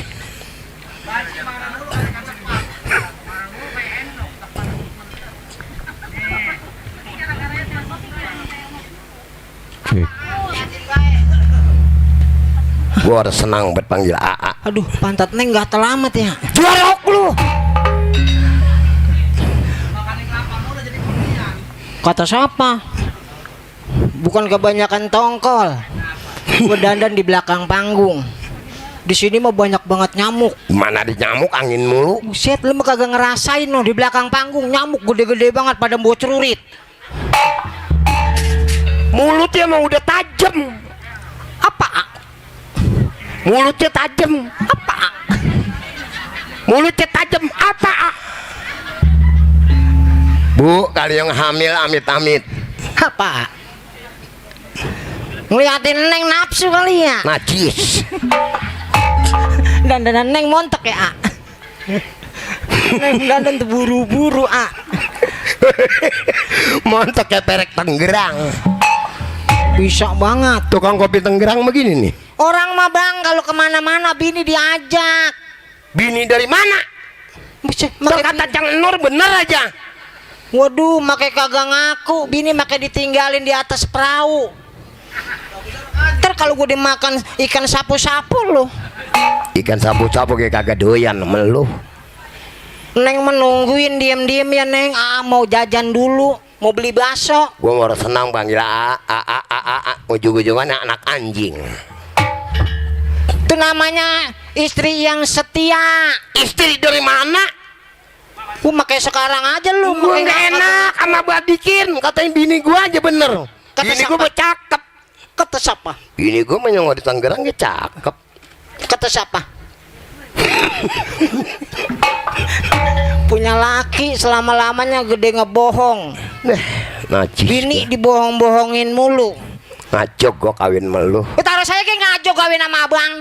[SPEAKER 7] Gua harus senang buat panggil AA.
[SPEAKER 8] Aduh, pantat Neng nggak telamat ya.
[SPEAKER 7] Jorok lu.
[SPEAKER 8] Kata siapa? Bukan kebanyakan tongkol. Gue dandan di belakang panggung. Di sini mah banyak banget nyamuk.
[SPEAKER 7] Mana ada nyamuk, angin mulu.
[SPEAKER 8] Buset, lu mah kagak ngerasain no, di belakang panggung nyamuk gede-gede banget pada bocerurit.
[SPEAKER 7] Mulutnya emang udah tajam.
[SPEAKER 8] Apa?
[SPEAKER 7] Mulutnya tajam.
[SPEAKER 8] Apa?
[SPEAKER 7] Mulutnya tajam apa? Bu, kali yang hamil amit-amit.
[SPEAKER 8] Apa? Ngeliatin Neng nafsu kali ya.
[SPEAKER 7] Najis.
[SPEAKER 8] Dandanan Neng montok ya, A. Neng dandan tuh buru-buru, A.
[SPEAKER 7] Montok kayak perek Tangerang.
[SPEAKER 8] Bisa banget.
[SPEAKER 7] Tukang kopi Tangerang begini nih.
[SPEAKER 8] Orang mah bang kalau kemana-mana bini diajak.
[SPEAKER 7] Bini dari mana?
[SPEAKER 8] Bisa,
[SPEAKER 7] Tuh kata Cang Nur bener aja.
[SPEAKER 8] Waduh, makai kagak ngaku, bini makai ditinggalin di atas perahu. Ntar kalau gue dimakan ikan sapu-sapu loh.
[SPEAKER 7] Ikan sapu-sapu kayak kagak doyan melu.
[SPEAKER 8] Neng menungguin diem-diem ya Neng. Mau jajan dulu, mau beli bakso.
[SPEAKER 7] Gua mau senang panggil ujung-ujungannya anak anjing.
[SPEAKER 8] Itu namanya istri yang setia.
[SPEAKER 7] Istri dari mana?
[SPEAKER 8] Gue makai sekarang aja lu.
[SPEAKER 7] Gua
[SPEAKER 8] makai
[SPEAKER 7] nggak enak sama badikin. Katanya bini gua aja bener.
[SPEAKER 8] Kata
[SPEAKER 7] Bini
[SPEAKER 8] siapa?
[SPEAKER 7] gua cakep.
[SPEAKER 8] Kata siapa?
[SPEAKER 7] Bini gua menyongok di Tangerang ya cakep.
[SPEAKER 8] Kata siapa? Punya laki selama-lamanya gede ngebohong.
[SPEAKER 7] Najis.
[SPEAKER 8] Bini dibohong-bohongin mulu.
[SPEAKER 7] Ngaco gua kawin melu.
[SPEAKER 8] Taruh saya kayak ngajo kawin sama abang.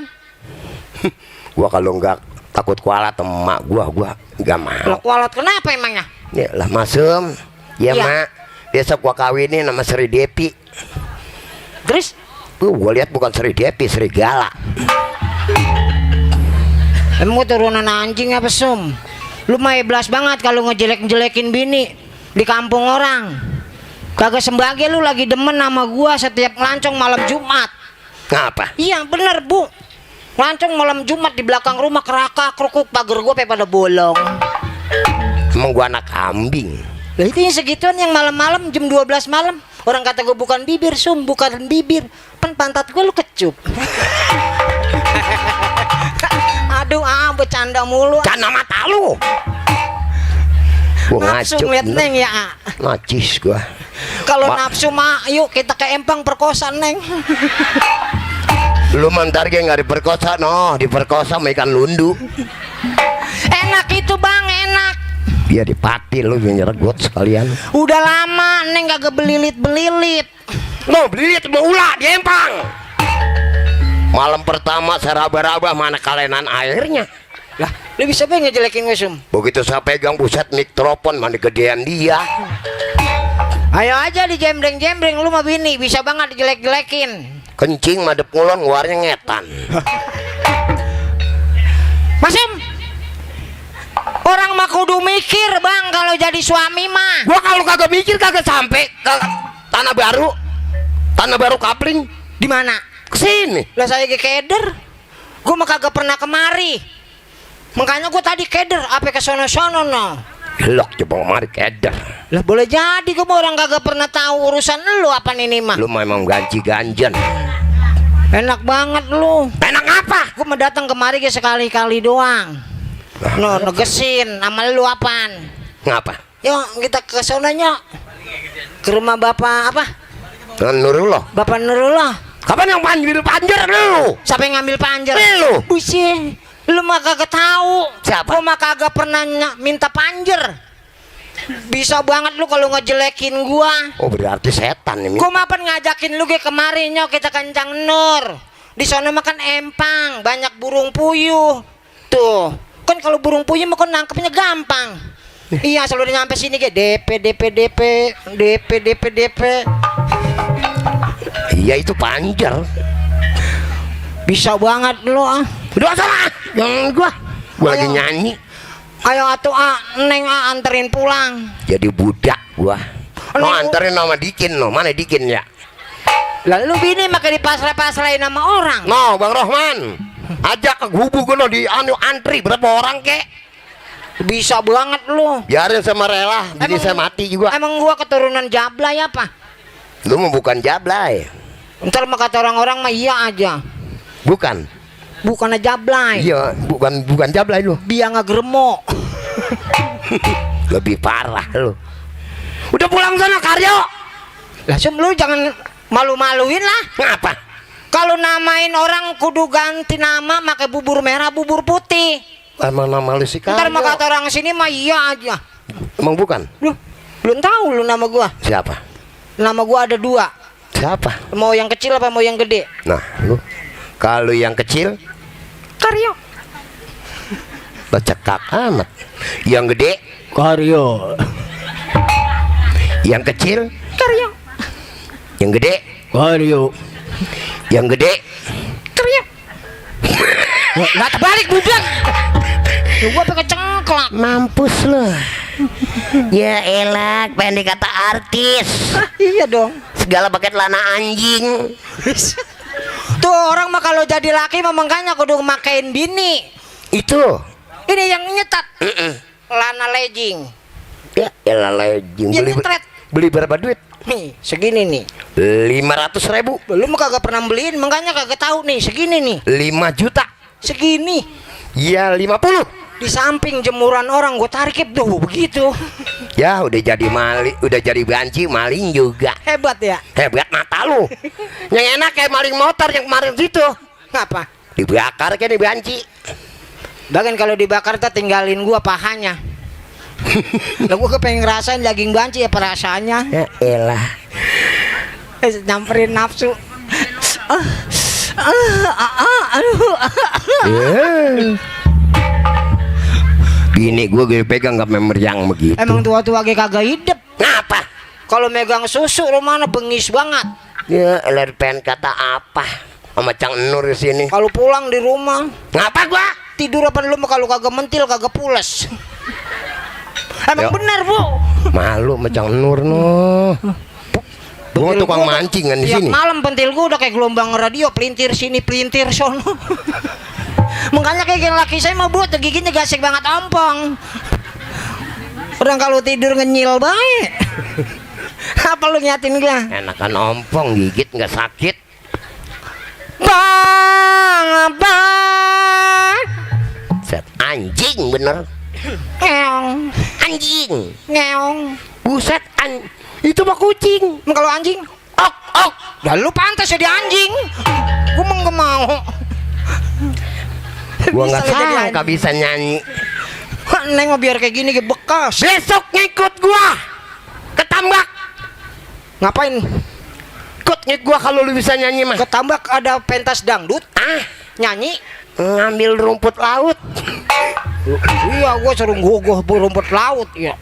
[SPEAKER 7] Gua kalau nggak takut kualat sama emak gua nggak mau.
[SPEAKER 8] Lo kualat kenapa emangnya?
[SPEAKER 7] Ya lah Masum. Ya
[SPEAKER 8] Iya.
[SPEAKER 7] mak. Besok gua kawinin sama Sri Depi.
[SPEAKER 8] Terus?
[SPEAKER 7] Gua lihat bukan Sri Depi, serigala.
[SPEAKER 8] Emang turunan anjing apa Sum? Lu mah eblas banget kalau ngejelek-jelekin bini di kampung orang. Kagak sembage lu lagi demen sama gua setiap ngelancong malam Jumat.
[SPEAKER 7] Ngapa?
[SPEAKER 8] Iya bener bu. Ngelancong malam Jumat di belakang rumah kerakak krukuk pagar gua pada bolong.
[SPEAKER 7] Emang gua anak kambing.
[SPEAKER 8] Lah itu yang segituan yang malam-malam jam 12 malam. Orang kata gua bukan bibir Sum, bukan bibir. Pantat gua lu kecup. Aduh bercanda mulu.
[SPEAKER 7] Cana mata lu. Gua
[SPEAKER 8] Nafsu
[SPEAKER 7] ngaco.
[SPEAKER 8] ngeliat Neng ya.
[SPEAKER 7] Najis gua.
[SPEAKER 8] Kalau nafsu mah yuk kita ke empang perkosa Neng.
[SPEAKER 7] Lu mantar ge nggak diperkosa no, diperkosa sama ikan lundu.
[SPEAKER 8] Enak itu bang, enak.
[SPEAKER 7] Biar dipati lu biar nyergot sekalian.
[SPEAKER 8] Udah lama Neng kagak belilit-belilit.
[SPEAKER 7] No, belilit mau ulah di empang. Malam pertama saya raba-raba mana kalenan airnya.
[SPEAKER 8] Lah, lu bisa banget ngejelekin gue Sum.
[SPEAKER 7] Begitu saya pegang buset mikrofon mana gedean dia.
[SPEAKER 8] Ayo aja dijembreng-jembreng lu mah bini, bisa banget dijelek-jelekin.
[SPEAKER 7] Kencing madep ngulon nguarnya ngetan.
[SPEAKER 8] Mas Sum, orang mah kudu mikir bang kalau jadi suami mah.
[SPEAKER 7] Gua kalau kagak mikir kagak sampai ke Tanah Baru. Tanah Baru Kapling
[SPEAKER 8] Di mana?
[SPEAKER 7] kesini.
[SPEAKER 8] Lah saya ke keder. Gua mah kagak pernah kemari. Makanya gua tadi keder, apa ke sono-sono no.
[SPEAKER 7] Lok coba kemari keder.
[SPEAKER 8] Lah boleh jadi gua mah orang kagak pernah tahu urusan lu apa ini mah.
[SPEAKER 7] Lu memang ganci ganjen.
[SPEAKER 8] Enak banget lu.
[SPEAKER 7] Enak apa?
[SPEAKER 8] Gua mah datang kemari ke sekali-kali doang. No, negesin sama lu apaan?
[SPEAKER 7] Ngapa?
[SPEAKER 8] Yuk kita ke sononya. Ke rumah bapak apa?
[SPEAKER 7] Nurullah.
[SPEAKER 8] Bapak Nurullah.
[SPEAKER 7] Kapan yang panggil panjer lu?
[SPEAKER 8] Siapa yang ngambil panjer?
[SPEAKER 7] Lu.
[SPEAKER 8] Buset, lu mah kagak tahu.
[SPEAKER 7] Siapa?
[SPEAKER 8] Gua mah kagak pernah minta panjer. Bisa banget lu kalau ngejelekin gua.
[SPEAKER 7] Oh berarti setan nih.
[SPEAKER 8] Gua mah ngajakin lu ke kemari nyok kita kencang Nur. Di sana makan empang, banyak burung puyuh. Tuh, kan kalau burung puyuh mah kan nangkepnya gampang. Iya, selalu udah nyampe sini kayak DP.
[SPEAKER 7] Iya itu panjar.
[SPEAKER 8] Bisa banget lo ah.
[SPEAKER 7] Udah sana, jangan gua lagi
[SPEAKER 8] Ayo.
[SPEAKER 7] nyanyi.
[SPEAKER 8] Ayo atuh Neng anterin pulang.
[SPEAKER 7] Jadi budak gua. No
[SPEAKER 8] Neng,
[SPEAKER 7] anterin sama Dikin no, mana Dikin ya?
[SPEAKER 8] Lalu bini makai dipasrah-pasrahin sama orang.
[SPEAKER 7] No, Bang Rohman. Ajak ke gubuk no di antri berapa orang kek?
[SPEAKER 8] Bisa banget lo.
[SPEAKER 7] Biarin sama rela, bini saya mati juga.
[SPEAKER 8] Emang gua keturunan jablay apa?
[SPEAKER 7] Lu mah bukan jablay.
[SPEAKER 8] Ntar mah kata orang-orang mah iya aja.
[SPEAKER 7] Bukan.
[SPEAKER 8] Bukannya jablay.
[SPEAKER 7] Iya, bukan jablay lu.
[SPEAKER 8] Biang ngegremok.
[SPEAKER 7] Lebih parah lu. Udah pulang sana Karyo.
[SPEAKER 8] Lah lu jangan malu-maluin lah.
[SPEAKER 7] Ngapa?
[SPEAKER 8] Kalau namain orang kudu ganti nama, pakai bubur merah, bubur putih.
[SPEAKER 7] Emang nama lu si
[SPEAKER 8] Ntar mah
[SPEAKER 7] Karyo.
[SPEAKER 8] kata orang sini mah iya aja.
[SPEAKER 7] Emang bukan?
[SPEAKER 8] Lu belum tahu lu nama gua.
[SPEAKER 7] Siapa?
[SPEAKER 8] Nama gua ada 2.
[SPEAKER 7] Siapa?
[SPEAKER 8] Mau yang kecil apa mau yang gede?
[SPEAKER 7] Nah, lu kalau yang kecil
[SPEAKER 8] Karyo.
[SPEAKER 7] becekak amat. Yang gede
[SPEAKER 5] Karyo.
[SPEAKER 7] Yang kecil
[SPEAKER 8] Karyo.
[SPEAKER 7] yang gede
[SPEAKER 5] Karyo.
[SPEAKER 7] yang gede
[SPEAKER 8] Karyo. Nggak terbalik budak. Lu gua pakai cengklak.
[SPEAKER 7] mampus lu. Ya elah, pengen dikata artis.
[SPEAKER 8] Iya dong.
[SPEAKER 7] Segala pakai celana anjing.
[SPEAKER 8] Tuh orang mah kalau jadi laki mah makanya kudu makain bini.
[SPEAKER 7] Itu.
[SPEAKER 8] Ini yang nyetat. Lana legging.
[SPEAKER 7] Ya elah legend.
[SPEAKER 8] Yang
[SPEAKER 7] Beli,
[SPEAKER 8] nyetret.
[SPEAKER 7] beli berapa duit?
[SPEAKER 8] Nih, segini nih.
[SPEAKER 7] 500.000.
[SPEAKER 8] Lu mah kagak pernah beliin, makanya kagak tahu nih, segini nih.
[SPEAKER 7] 5 juta.
[SPEAKER 8] Segini.
[SPEAKER 7] Ya 50.
[SPEAKER 8] Di samping jemuran orang gua tarik tuh begitu.
[SPEAKER 7] Ya udah jadi maling, udah jadi banci maling juga.
[SPEAKER 8] Hebat ya.
[SPEAKER 7] Hebat mata lu. Yang enak kayak maling motor yang kemarin situ.
[SPEAKER 8] Ngapa?
[SPEAKER 7] Dibakar kayak di banci.
[SPEAKER 8] Bahkan kalau dibakar tuh tinggalin gua pahanya. Lah gua kepengen ngerasain daging banci ya perasaannya.
[SPEAKER 7] Ya elah.
[SPEAKER 8] Nyamperin nafsu.
[SPEAKER 7] Bini gue pegang gak memeriang begitu.
[SPEAKER 8] Emang tua-tua ge kagak hidup.
[SPEAKER 7] Ngapa?
[SPEAKER 8] Kalau megang susu rumahnya bengis banget.
[SPEAKER 7] Ya elah pengen kata apa sama Cang Nur di sini.
[SPEAKER 8] Kalau pulang di rumah
[SPEAKER 7] Ngapa gua?
[SPEAKER 8] tidur apa lu mah kalau kagak mentil kagak pules. Emang
[SPEAKER 7] Yo.
[SPEAKER 8] bener bu.
[SPEAKER 7] Malu sama Cang Nur no. Gua
[SPEAKER 8] Pentil
[SPEAKER 7] tukang
[SPEAKER 8] gua
[SPEAKER 7] mancing kan di
[SPEAKER 8] tiap
[SPEAKER 7] sini.
[SPEAKER 8] malam pentil gua udah kayak gelombang radio, pelintir sini pelintir sono. Makanya kayak geng laki saya mah bu, giginya gasik banget ompong. Orang kalau tidur ngenyil baik. Apa lu nyatin gua?
[SPEAKER 7] Enakan ompong gigit nggak sakit.
[SPEAKER 8] Bang, bang.
[SPEAKER 7] Set anjing bener.
[SPEAKER 8] Ngeong,
[SPEAKER 7] Anjing.
[SPEAKER 8] ngeong.
[SPEAKER 7] Buset itu mah kucing.
[SPEAKER 8] Emang kalau anjing?
[SPEAKER 7] Ok ok.
[SPEAKER 8] Ya lu pantas jadi anjing. Gua mah nggak mau.
[SPEAKER 7] Gua nggak
[SPEAKER 8] Bisa lu jadi
[SPEAKER 7] sangka
[SPEAKER 8] anjing.
[SPEAKER 7] bisa nyanyi.
[SPEAKER 8] Hah, Neng mau biar kayak gini kayak bekas.
[SPEAKER 7] Besok ngikut gua ke tambak.
[SPEAKER 8] Ngapain?
[SPEAKER 7] Ikut ngikut gua kalau lu bisa nyanyi mah.
[SPEAKER 8] Ketambak ada pentas dangdut,
[SPEAKER 7] Ah,
[SPEAKER 8] nyanyi.
[SPEAKER 7] ngambil rumput laut.
[SPEAKER 8] Iya, gua suruh gogoh rumput laut ya.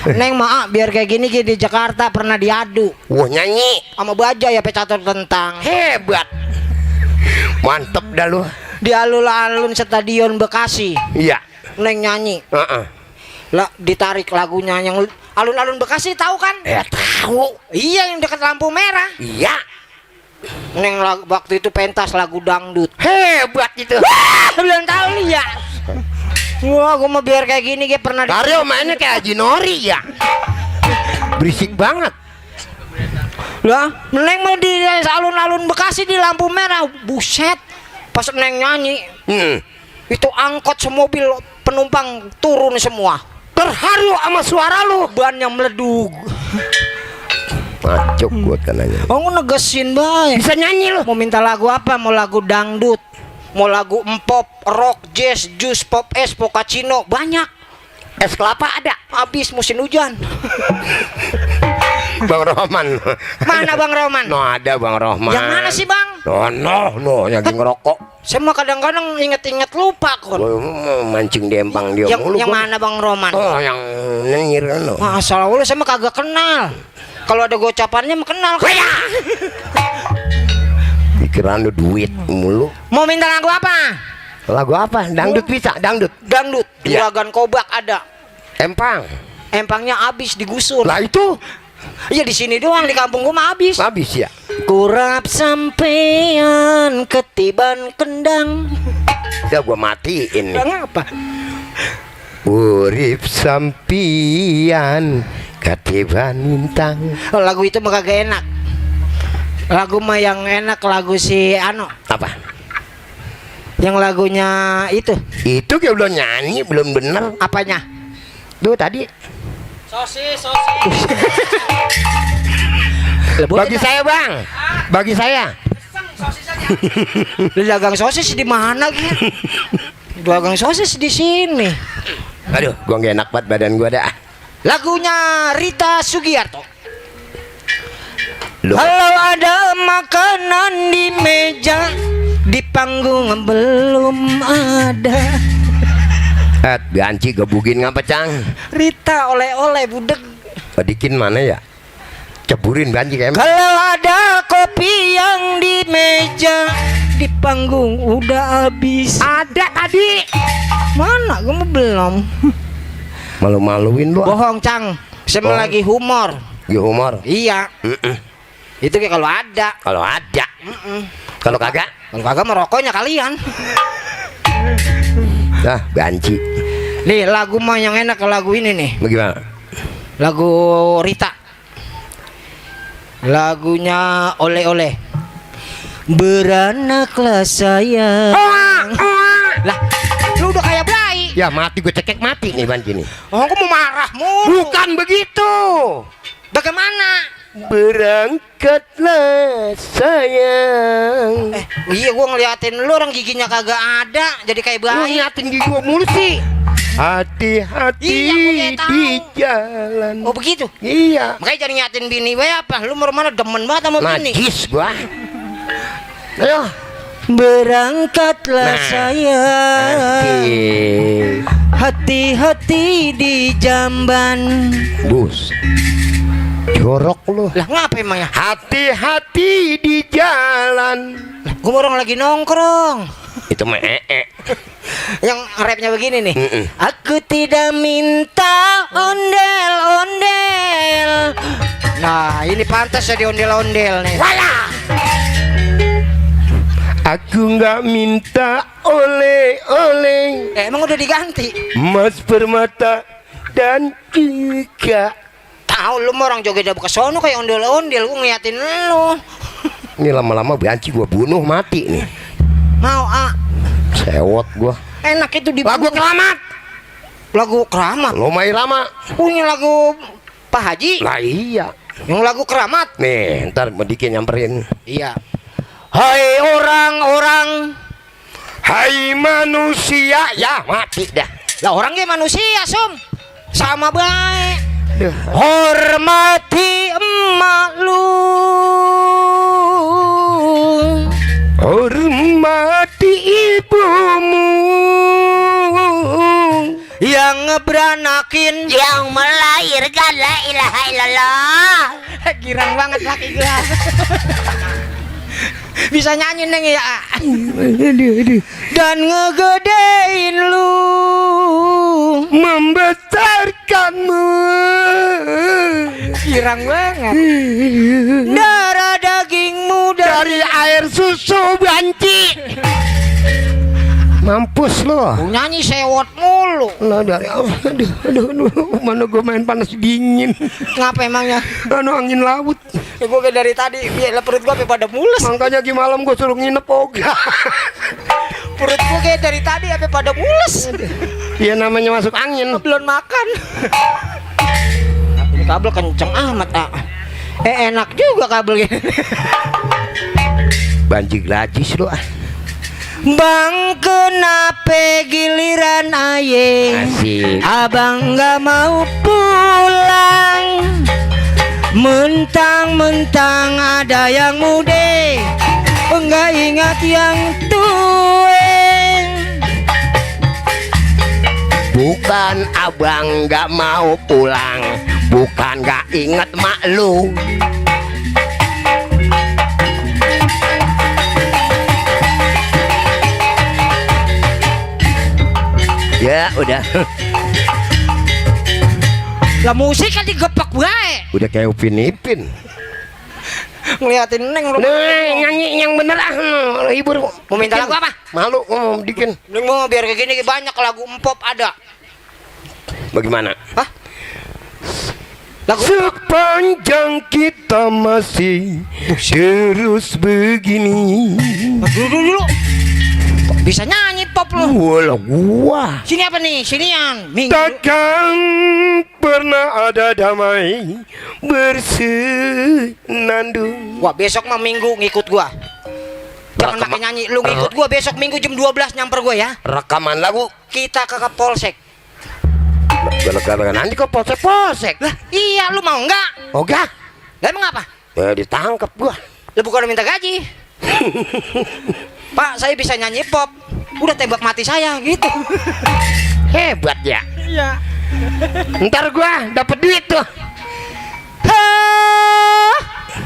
[SPEAKER 8] Neng maaf biar kayak gini di Jakarta pernah diadu
[SPEAKER 7] Wah nyanyi
[SPEAKER 8] sama baja ya pecatur tentang.
[SPEAKER 7] hebat. Mantep dah lu.
[SPEAKER 8] Di alun-alun stadion Bekasi.
[SPEAKER 7] Iya.
[SPEAKER 8] Neng nyanyi.
[SPEAKER 7] Heeh.
[SPEAKER 8] Lah ditarik lagunya yang alun-alun Bekasi tahu kan?
[SPEAKER 7] Ya tahu.
[SPEAKER 8] Iya yang dekat lampu merah.
[SPEAKER 7] Iya.
[SPEAKER 8] Neng waktu itu pentas lagu dangdut.
[SPEAKER 7] Hebat itu.
[SPEAKER 8] Belum tahu ya. Wah, gua mau biar kayak gini kayak pernah
[SPEAKER 7] Karyo mainnya kayak Haji Nori ya. Berisik banget.
[SPEAKER 8] Lah, Neng mau di alun-alun Bekasi di lampu merah. Buset. Pas Neng nyanyi, itu angkot semobil penumpang turun semua.
[SPEAKER 7] Terharu sama suara lu.
[SPEAKER 8] Bannya meledug.
[SPEAKER 7] Macuk gua kananya.
[SPEAKER 8] Oh, negesin baik.
[SPEAKER 7] Bisa nyanyi lu.
[SPEAKER 8] Mau minta lagu apa? Mau lagu dangdut, mau lagu empop, rock, jazz, jus, pop es, pokacino, banyak.
[SPEAKER 7] Es kelapa ada.
[SPEAKER 8] Habis musim hujan.
[SPEAKER 7] Bang Rohman.
[SPEAKER 8] Mana Bang Roman?
[SPEAKER 7] No ada Bang Rohman.
[SPEAKER 8] Yang mana sih Bang?
[SPEAKER 7] No, lagi ngerokok.
[SPEAKER 8] Saya mah kadang-kadang inget-inget lupa kon.
[SPEAKER 7] Mancing di Empang dia
[SPEAKER 8] Yang,
[SPEAKER 7] mulu.
[SPEAKER 8] yang mana Bang Roman?
[SPEAKER 7] Oh, yang nengir no.
[SPEAKER 8] Masalah lu saya mah kagak kenal. Kalau ada gocapannya mah kenal.
[SPEAKER 7] Pikiran lu duit mulu.
[SPEAKER 8] Mau minta lagu apa?
[SPEAKER 7] Lagu apa? Dangdut bisa, dangdut.
[SPEAKER 8] Dangdut.
[SPEAKER 7] Iya.
[SPEAKER 8] Juragan Kobak ada.
[SPEAKER 7] Empang.
[SPEAKER 8] Empangnya habis digusur.
[SPEAKER 7] Lah itu
[SPEAKER 8] Iya di sini doang, di kampung gua mah habis.
[SPEAKER 7] habis ya.
[SPEAKER 8] Kurap sampean ketiban kendang.
[SPEAKER 7] Udah gua matiin nih.
[SPEAKER 8] Ngapa?
[SPEAKER 7] Urip sampian katiban bintang.
[SPEAKER 8] Oh, lagu itu mah kagak enak. Lagu mah yang enak lagu si Ano.
[SPEAKER 7] Apa?
[SPEAKER 8] Yang lagunya itu.
[SPEAKER 7] Itu kayak belum nyanyi, belum bener.
[SPEAKER 8] Apanya?
[SPEAKER 7] Tuh tadi.
[SPEAKER 3] Sosis.
[SPEAKER 7] Bagi saya, Bang. Bagi saya.
[SPEAKER 8] Lu dagang sosis di mana gitu? Dagang sosis di sini.
[SPEAKER 7] Aduh, gua nggak enak banget badan gua dah.
[SPEAKER 8] Lagunya Rita Sugiarto.
[SPEAKER 7] Loh.
[SPEAKER 8] Kalau ada makanan di meja, di panggung belum ada.
[SPEAKER 7] Ganci gebugin ngapa, Cang?
[SPEAKER 8] Rita oleh-oleh budeg.
[SPEAKER 7] Dikin mana ya? Ceburin ganci kayak.
[SPEAKER 8] Kalau ada kopi yang di meja, di panggung udah habis.
[SPEAKER 7] Ada tadi.
[SPEAKER 8] Mana? Gue belum.
[SPEAKER 7] Malu-maluin lu.
[SPEAKER 8] Bohong, Cang. Saya
[SPEAKER 7] Bohong.
[SPEAKER 8] lagi humor.
[SPEAKER 7] Ya humor.
[SPEAKER 8] Iya. Itu kayak kalau ada.
[SPEAKER 7] Kalau ada. Kalau kagak,
[SPEAKER 8] Kalau kagak merokoknya kalian.
[SPEAKER 7] dah ganci.
[SPEAKER 8] Nih lagu mah yang enak lagu ini nih.
[SPEAKER 7] Bagaimana?
[SPEAKER 8] Lagu Rita. Lagunya Oleh-oleh. Beranaklah sayang. Lah, lu udah kayak Blay.
[SPEAKER 7] Ya mati gue cekek mati nih Banci nih.
[SPEAKER 8] Oh, aku mau marah mulu.
[SPEAKER 7] Bukan begitu.
[SPEAKER 8] Bagaimana?
[SPEAKER 7] Berangkatlah sayang.
[SPEAKER 8] Iya, gua ngeliatin lu orang giginya kagak ada, jadi kayak
[SPEAKER 7] Lu
[SPEAKER 8] Blay.
[SPEAKER 7] ngeliatin gigi gua mulu sih. Hati-hati
[SPEAKER 8] Iya, gua kayak tahu.
[SPEAKER 7] di jalan.
[SPEAKER 8] Oh begitu.
[SPEAKER 7] Iya.
[SPEAKER 8] Makanya jadi nyatin bini gue apa? Lu mau mana demen banget sama bini.
[SPEAKER 7] Najis gua. Ayo.
[SPEAKER 8] Berangkatlah
[SPEAKER 7] Nah,
[SPEAKER 8] sayang. Hati-hati di jamban.
[SPEAKER 7] Bus. Jorok lu.
[SPEAKER 8] Lah ngapa emangnya?
[SPEAKER 7] Hati-hati di jalan.
[SPEAKER 8] Lah, gua orang lagi nongkrong.
[SPEAKER 7] Itu mah
[SPEAKER 8] Yang rapnya begini nih.
[SPEAKER 7] Mm-mm.
[SPEAKER 8] Aku tidak minta ondel-ondel. Nah, ini pantas jadi ondel-ondel nih.
[SPEAKER 7] Aku nggak minta oleh-oleh
[SPEAKER 8] Emang udah diganti?
[SPEAKER 7] emas permata dan juga.
[SPEAKER 8] Tahu lu mah orang joget buka sono kayak ondel-ondel, gua ngeliatin lu.
[SPEAKER 7] Ini lama-lama Banci gua bunuh mati nih.
[SPEAKER 8] Mau
[SPEAKER 7] Sewot gua.
[SPEAKER 8] enak itu di
[SPEAKER 7] Lagu keramat.
[SPEAKER 8] lagu keramat.
[SPEAKER 7] Lo main lama.
[SPEAKER 8] Punya lagu Pak Haji.
[SPEAKER 7] Lah iya.
[SPEAKER 8] Yang lagu keramat.
[SPEAKER 7] Nih, ntar mau Diki nyamperin.
[SPEAKER 8] Iya. Hai orang-orang.
[SPEAKER 7] Hai manusia, ya mati dah.
[SPEAKER 8] Lah orangnya manusia, Som. Sama baik. Hormati emak lu.
[SPEAKER 7] Hormati ibumu
[SPEAKER 8] Yang ngeberanakin,
[SPEAKER 4] Yang melahirkan la ilaha illallah.
[SPEAKER 8] girang banget laki gua. Bisa nyanyi neng ya. Dan ngegedein lu,
[SPEAKER 7] membesarkanmu.
[SPEAKER 8] girang banget. Darah dagingmu
[SPEAKER 7] Dari air susu Banci. Mampus lo.
[SPEAKER 8] nyanyi sewot mulu.
[SPEAKER 7] Lah dari aduh, mana gue main panas dingin.
[SPEAKER 8] Ngapa emangnya?
[SPEAKER 7] Anu angin laut.
[SPEAKER 8] Ya, gue kayak dari tadi, biar perut gue pada mules.
[SPEAKER 7] Makanya di malam gue suruh nginep oga.
[SPEAKER 8] Perut gue kayak dari tadi sampai pada mules.
[SPEAKER 7] Ya namanya masuk angin.
[SPEAKER 8] Belum makan. Ini kabel kenceng amat. Enak juga kabel gini.
[SPEAKER 7] Banci glajis lo.
[SPEAKER 8] Bang, kenapa giliran aye?
[SPEAKER 7] Asik.
[SPEAKER 8] Abang gak mau pulang. Mentang-mentang ada yang muda nggak ingat yang tua.
[SPEAKER 7] Bukan abang nggak mau pulang, bukan nggak inget mak lu. Ya udah.
[SPEAKER 8] Lah musik kan digepek wae.
[SPEAKER 7] Udah kayak Upin Ipin.
[SPEAKER 8] Ngeliatin Neng lu.
[SPEAKER 7] Nyanyi yang bener ah, hibur.
[SPEAKER 8] Mau minta lagu apa?
[SPEAKER 7] Malu ngomong bikin.
[SPEAKER 8] Neng mau biar kayak gini banyak lagu empop ada.
[SPEAKER 7] Bagaimana?
[SPEAKER 8] Hah? Lagu
[SPEAKER 7] Sepanjang kita masih terus begini.
[SPEAKER 8] dulu. Bisa nyanyi pop lu.
[SPEAKER 7] Walah gua.
[SPEAKER 8] Sini apa nih? Sinian. Minggu.
[SPEAKER 7] Takkan pernah ada damai bersenandung.
[SPEAKER 8] Wah, besok mah Minggu ngikut gua. Jangan pakai nyanyi, lu ngikut gua besok Minggu jam 12 nyamper gua ya.
[SPEAKER 7] Rekaman lagu
[SPEAKER 8] Kita ke Kapolsek.
[SPEAKER 7] gara-gara nanti kok posek-posek lah.
[SPEAKER 8] Iya, lu mau enggak?
[SPEAKER 7] Oga.
[SPEAKER 8] Lah emang apa?
[SPEAKER 7] Ya ditangkap gua.
[SPEAKER 8] Lu bukan minta gaji. Pak, saya bisa nyanyi pop. Udah tembak mati saya gitu.
[SPEAKER 7] Hebat ya.
[SPEAKER 8] Iya.
[SPEAKER 7] Ntar gua dapet duit tuh.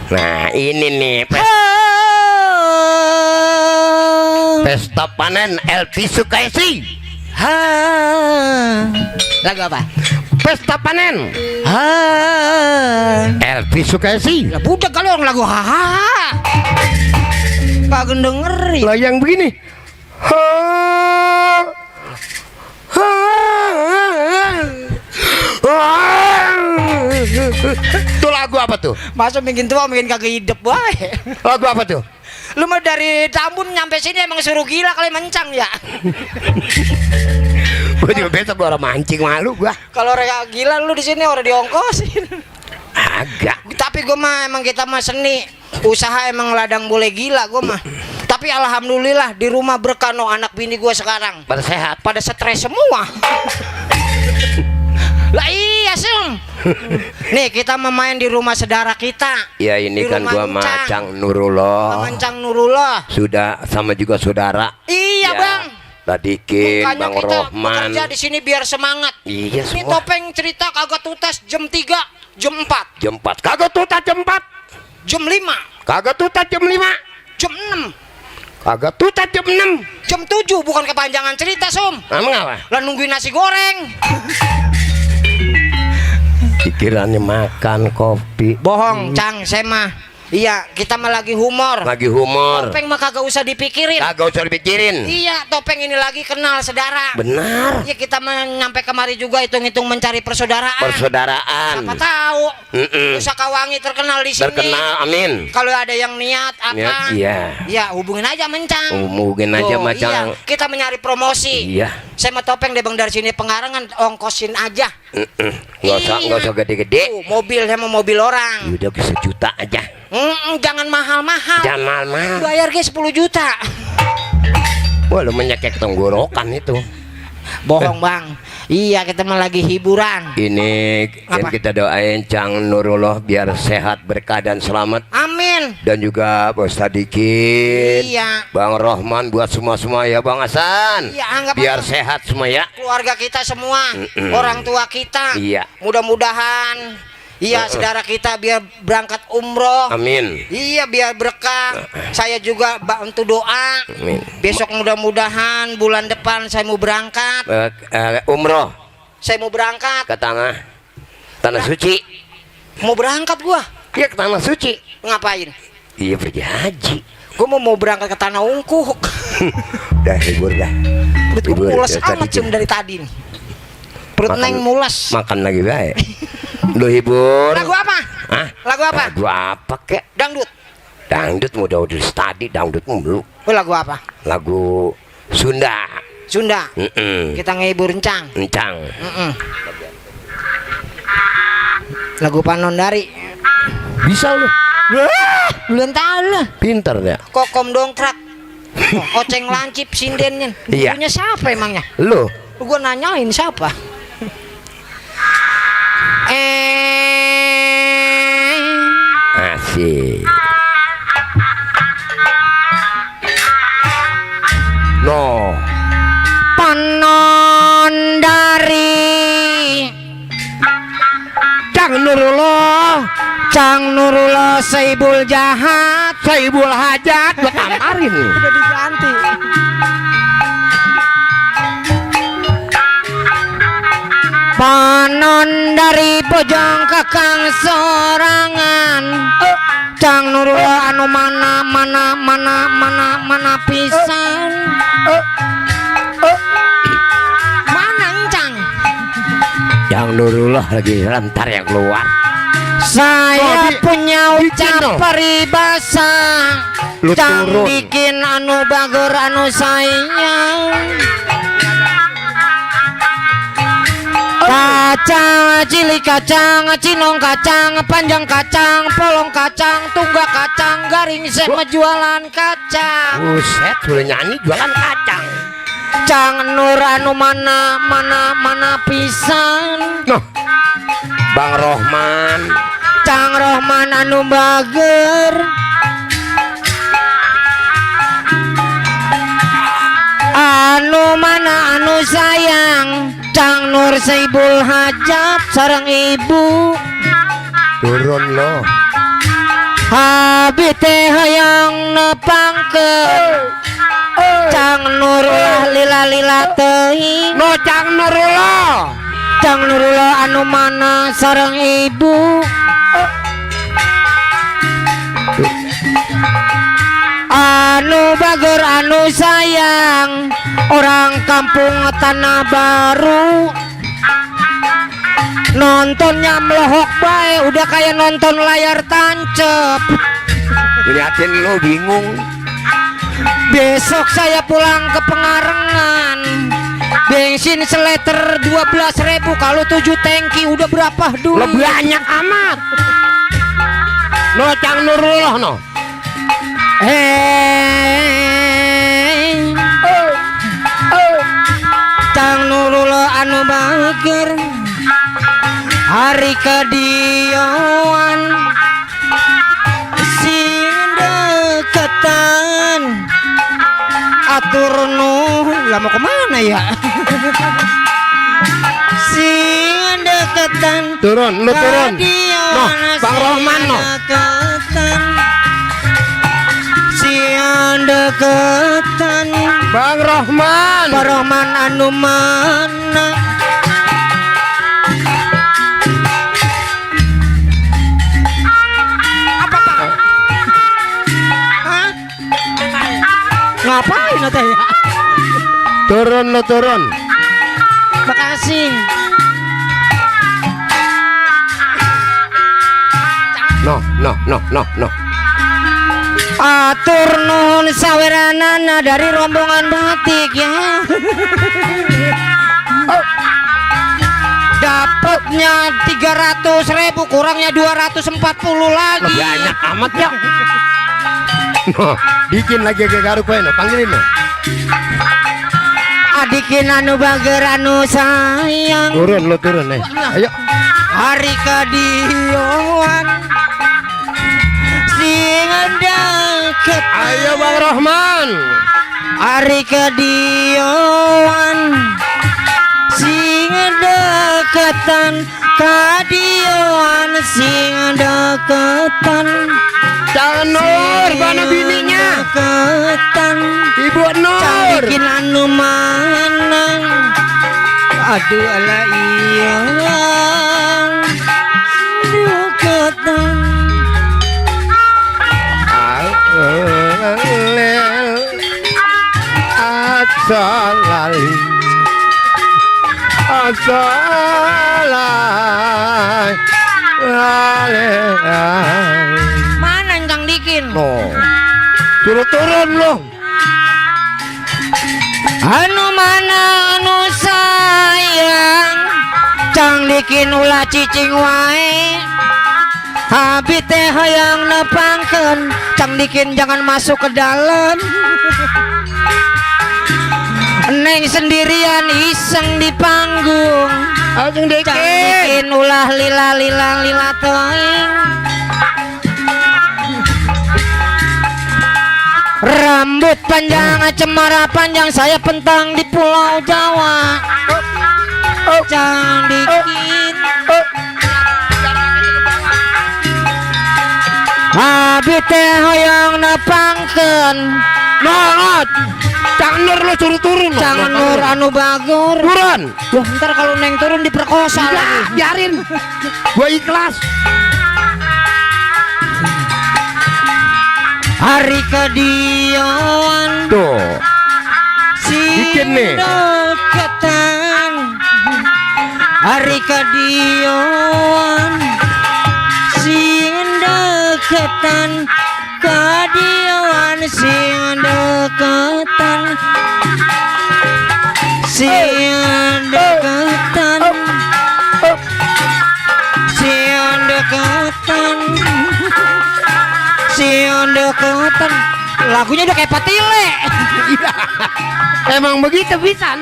[SPEAKER 7] Nah ini nih pesta panen Elvi Sukaisi.
[SPEAKER 8] Lagu apa?
[SPEAKER 7] Pesta panen Elvi Sukaisi.
[SPEAKER 8] Lah budak kalau orang lagu kagak dengerin.
[SPEAKER 7] Lah yang begini. Itu lagu apa tuh?
[SPEAKER 8] Masa bikin tua bikin kagak hidup wae.
[SPEAKER 7] Lagu apa tuh?
[SPEAKER 8] Lu mah dari Tambun nyampe sini emang suruh gila kali mencang ya.
[SPEAKER 7] Gua juga besok orang mancing malu gua.
[SPEAKER 8] Kalau orang gila lu di sini orang diongkosin.
[SPEAKER 7] Agak.
[SPEAKER 8] Tapi gua mah emang kita mah seni. Usaha emang ladang boleh gila gua mah. Tapi alhamdulillah di rumah berkah no anak bini gua sekarang.
[SPEAKER 7] Pada sehat.
[SPEAKER 8] Pada stres semua. Lah iya Sum. Nih kita memain di rumah saudara kita.
[SPEAKER 7] Ya ini
[SPEAKER 8] Di
[SPEAKER 7] kan
[SPEAKER 8] rumah
[SPEAKER 7] gua
[SPEAKER 8] Encang.
[SPEAKER 7] Macang Nurullah.
[SPEAKER 8] Encang Nurullah.
[SPEAKER 7] Sudah sama juga saudara.
[SPEAKER 8] Iya
[SPEAKER 7] Ya,
[SPEAKER 8] Bang.
[SPEAKER 7] Tadikin,
[SPEAKER 8] Makanya
[SPEAKER 7] Bang
[SPEAKER 8] kita
[SPEAKER 7] Rohman.
[SPEAKER 8] bekerja di sini biar semangat.
[SPEAKER 7] Iya
[SPEAKER 8] Ini
[SPEAKER 7] semua.
[SPEAKER 8] topeng cerita kagak tuntas jam 3, jam 4,
[SPEAKER 7] Jam 4. Kagak tutas jam 4.
[SPEAKER 8] jam 5,
[SPEAKER 7] Kagak tutas jam 5.
[SPEAKER 8] jam 6,
[SPEAKER 7] Kagak tutas jam 6.
[SPEAKER 8] jam 7 bukan kepanjangan cerita Sum.
[SPEAKER 7] Emang apa?
[SPEAKER 8] Lah nungguin nasi goreng.
[SPEAKER 7] Pikirannya makan kopi.
[SPEAKER 8] Bohong, Cang, saya mah. Iya, kita mah lagi humor.
[SPEAKER 7] Lagi humor.
[SPEAKER 8] Topeng mah kagak usah dipikirin.
[SPEAKER 7] Kagak usah dipikirin.
[SPEAKER 8] Iya, topeng ini lagi kenal saudara.
[SPEAKER 7] Benar.
[SPEAKER 8] Iya, kita mah nyampe kemari juga hitung-hitung mencari persaudaraan.
[SPEAKER 7] Persaudaraan.
[SPEAKER 8] Siapa tahu.
[SPEAKER 7] Mm-mm.
[SPEAKER 8] Pusaka Wangi terkenal di sini.
[SPEAKER 7] Terkenal, amin.
[SPEAKER 8] Kalau ada yang niat apa?
[SPEAKER 7] Niat, iya.
[SPEAKER 8] Ya, hubungin aja Mencang.
[SPEAKER 7] Hubungin aja
[SPEAKER 8] Tuh,
[SPEAKER 7] Macang.
[SPEAKER 8] Iya, kita mencari promosi.
[SPEAKER 7] Iya.
[SPEAKER 8] Saya mau topeng deh Bang dari sini pengarangan ongkosin aja.
[SPEAKER 7] Nggak usah,
[SPEAKER 8] Iya.
[SPEAKER 7] nggak usah gede-gede.
[SPEAKER 8] Mobil sama mobil orang.
[SPEAKER 7] Udah sejuta aja.
[SPEAKER 8] Jangan mahal-mahal.
[SPEAKER 7] Jangan mahal-mahal.
[SPEAKER 8] Bayar ke 10 juta.
[SPEAKER 7] Wah lu menyekek tenggorokan itu.
[SPEAKER 8] Bohong Bang. Iya, kita mah lagi hiburan.
[SPEAKER 7] Ini yang
[SPEAKER 8] Apa?
[SPEAKER 7] kita doain Cang Nurullah biar sehat, berkah dan selamat.
[SPEAKER 8] Amin.
[SPEAKER 7] Dan juga Bos Tadikin,
[SPEAKER 8] Iya.
[SPEAKER 7] Bang Rohman, buat semua ya Bang Hasan.
[SPEAKER 8] Iya, anggap
[SPEAKER 7] biar
[SPEAKER 8] aja.
[SPEAKER 7] sehat semua ya.
[SPEAKER 8] Keluarga kita semua, orang tua kita.
[SPEAKER 7] Iya.
[SPEAKER 8] Mudah-mudahan saudara kita biar berangkat umroh.
[SPEAKER 7] Amin.
[SPEAKER 8] Iya, biar berkah. Saya juga bantu doa.
[SPEAKER 7] Amin.
[SPEAKER 8] Besok mudah-mudahan bulan depan saya mau berangkat.
[SPEAKER 7] Umroh
[SPEAKER 8] Saya mau berangkat.
[SPEAKER 7] ke tanah suci.
[SPEAKER 8] Mau berangkat gua.
[SPEAKER 7] Iya ke tanah suci.
[SPEAKER 8] Ngapain?
[SPEAKER 7] Iya pergi haji.
[SPEAKER 8] Gua mau berangkat ke Tanah Ungkuk.
[SPEAKER 7] Dah libur dah.
[SPEAKER 8] Perut
[SPEAKER 7] Libur,
[SPEAKER 8] gua mules
[SPEAKER 7] ya,
[SPEAKER 8] amat
[SPEAKER 7] Tadikin.
[SPEAKER 8] Cum dari tadi nih. Perut
[SPEAKER 7] Makan-
[SPEAKER 8] Neng mules.
[SPEAKER 7] Makan lagi baik. Lu hibur.
[SPEAKER 8] Lagu apa?
[SPEAKER 7] Hah?
[SPEAKER 8] Lagu apa?
[SPEAKER 7] Lagu apa kek?
[SPEAKER 8] Dangdut.
[SPEAKER 7] Dangdut udah tadi dangdut mulu.
[SPEAKER 8] Oh, lagu apa?
[SPEAKER 7] Lagu Sunda.
[SPEAKER 8] Sunda.
[SPEAKER 7] Mm-mm.
[SPEAKER 8] Kita ngehibur Encang.
[SPEAKER 7] Encang.
[SPEAKER 8] Lagu Panondari.
[SPEAKER 7] Bisa lu.
[SPEAKER 8] Belum tahu lah.
[SPEAKER 7] Pinter ya.
[SPEAKER 8] Kokom dongkrak. Oceng lancip sindennya.
[SPEAKER 7] Iya.
[SPEAKER 8] Gurunya siapa emangnya?
[SPEAKER 7] Lu.
[SPEAKER 8] Gua nanyain siapa.
[SPEAKER 7] Asik. Cang Nurullah.
[SPEAKER 8] Cang Nurullah Saibul Jahat.
[SPEAKER 7] Saibul Hajat buat tamparin.
[SPEAKER 8] Udah diganti. Panon dari Bojong Kakang sorangan. Cang Nurullah anu mana pisan. Mana Cang?
[SPEAKER 7] Cang Nurullah lagi lantar yang keluar.
[SPEAKER 8] Saya
[SPEAKER 7] Oh,
[SPEAKER 8] punya
[SPEAKER 7] bikin
[SPEAKER 8] ucap
[SPEAKER 7] dong.
[SPEAKER 8] peribahasa.
[SPEAKER 7] Lu
[SPEAKER 8] Cang
[SPEAKER 7] turun.
[SPEAKER 8] bikin anu bager anu sayang. Kacang cilik kacang cinong kacang panjang kacang polong kacang tunggak kacang garing sama jualan kacang.
[SPEAKER 7] Buset, boleh nyanyi jualan kacang.
[SPEAKER 8] Cang Nur anu mana pisan.
[SPEAKER 7] Noh, Bang Rohman.
[SPEAKER 8] Cang Rohman anu bager. Anu mana anu sayang. Cang Nur Saibul Hajat sareng ibu.
[SPEAKER 7] Turun lo.
[SPEAKER 8] Abi teh hayang nepangkeun. Cang Nurullah lila teuing.
[SPEAKER 7] No Cang Nurullah.
[SPEAKER 8] Cang Nurullah anu mana sareng ibu. Anu bager anu sayang. Orang kampung Tanah Baru. Nontonnya melohok bae udah kayak nonton layar tancep.
[SPEAKER 7] Liatin lo bingung.
[SPEAKER 8] Besok saya pulang ke Pengarengan. Bensin seliter 12.000. Kalau 7 tangki udah berapa duit?
[SPEAKER 7] Lo banyak amat. No Cang Nurullah no.
[SPEAKER 8] Hei, Cang Nurullah anu bager. Hari kadioan sing deketan. Atur nuhun, lah mau kemana ya? Sing deketan.
[SPEAKER 7] Turun, lo turun. No, Bang Rohman no.
[SPEAKER 8] Sing deketan.
[SPEAKER 7] Bang Rohman.
[SPEAKER 8] Bang Rohman anu mana? Apa Pak? Hah? Ngapain teh ya?
[SPEAKER 7] Turun lo turun.
[SPEAKER 8] Makasih.
[SPEAKER 7] No.
[SPEAKER 8] Atur nuhun saweranana dari rombongan batik ya. Dapatnya 300.000 kurangnya 240 lagi.
[SPEAKER 7] Banyak amat ya. No, bikin lagi ke garuk no, panggilin no.
[SPEAKER 8] Adikin anu bager anu sayang.
[SPEAKER 7] Turun lo turun Ayo.
[SPEAKER 8] Hari kadioan sing deket.
[SPEAKER 7] Ayo Bang Rohman.
[SPEAKER 8] Hari kadioan sing deketan. Kadioan sing deketan.
[SPEAKER 7] Cang Nur, mana bininya?
[SPEAKER 8] Deketan.
[SPEAKER 7] Ibu Nur.
[SPEAKER 8] Candikin anu mana? Aduh ala iya. Deketan.
[SPEAKER 7] Asalali.
[SPEAKER 8] Mana yang Kang Dikin?
[SPEAKER 7] No. Turun lo.
[SPEAKER 8] Anu mana anu sayang. Cang Dikin ulah cicing wae. Abi teh hayang nepangkeun. Cang Dikin jangan masuk ke dalam. Neng sendirian iseng di panggung.
[SPEAKER 7] Ajeng
[SPEAKER 8] Cang Dikin ulah lila teuing. Rambut panjang cemara panjang saya pentang di Pulau Jawa. Cang Dikin Abi teh hoyong nepangkeun
[SPEAKER 7] Nolot. Cang Nur lu suruh turun.
[SPEAKER 8] Jangan Nur anu bagur.
[SPEAKER 7] Turun.
[SPEAKER 8] Wah, ntar kalau Neng turun diperkosa lagi.
[SPEAKER 7] Biarin. Gua ikhlas.
[SPEAKER 8] Hari kedion
[SPEAKER 7] Tuh.
[SPEAKER 8] si
[SPEAKER 7] Bikin nih.
[SPEAKER 8] deketan. Hari kedion si deketan. Kadion si deketan. Si deketan. Si deketan. Si deketan. Lagunya udah kayak Patile.
[SPEAKER 7] Emang begitu pisan.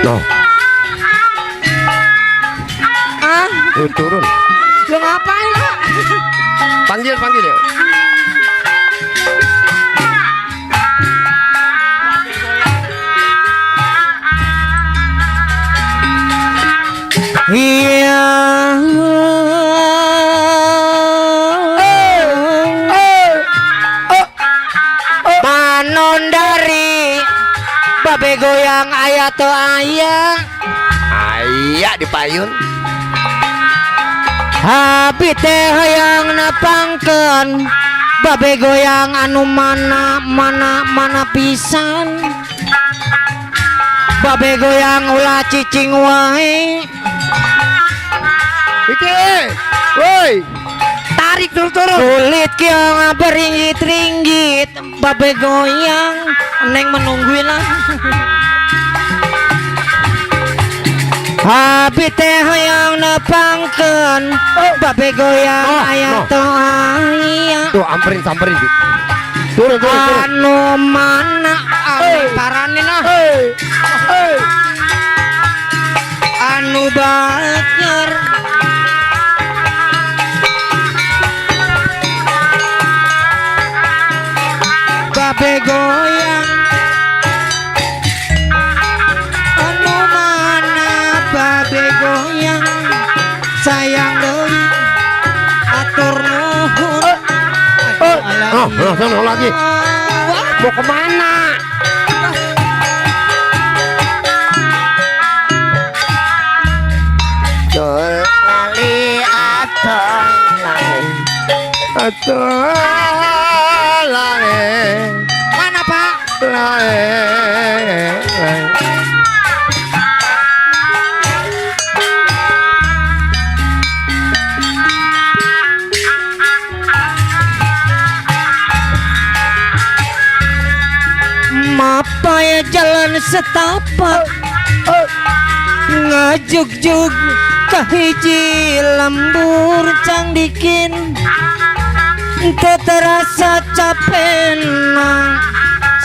[SPEAKER 7] Loh,
[SPEAKER 8] Ah,
[SPEAKER 7] lu turun.
[SPEAKER 8] lu ngapain lu?
[SPEAKER 7] Panggil ya.
[SPEAKER 8] Iya. Manon dari babe goyang ayah to ayah.
[SPEAKER 7] Aya di payun.
[SPEAKER 8] Habi teh hoyong napangkeun babe goyang anu mana pisan. Babe goyang ulah cicing wae.
[SPEAKER 7] Iki. Woi. Tarik turun.
[SPEAKER 8] Kulit kieu beringgit-ringgit babe goyang Neng menungguin lah. Abi teh hoyong nepangkeun babe goyang aya to aya.
[SPEAKER 7] Tuh samperin. Turun.
[SPEAKER 8] Anu mana paranin lah. Anu baker babe goyang. Anu mana babe goyang. Sayang deui atur nuhun.
[SPEAKER 7] Sana lagi. Mau kemana? Lali atau lali
[SPEAKER 8] Mana Pak? Mapaya jalan setapak ngajuk-juk kahiji lembur cang dikin teu terasa capena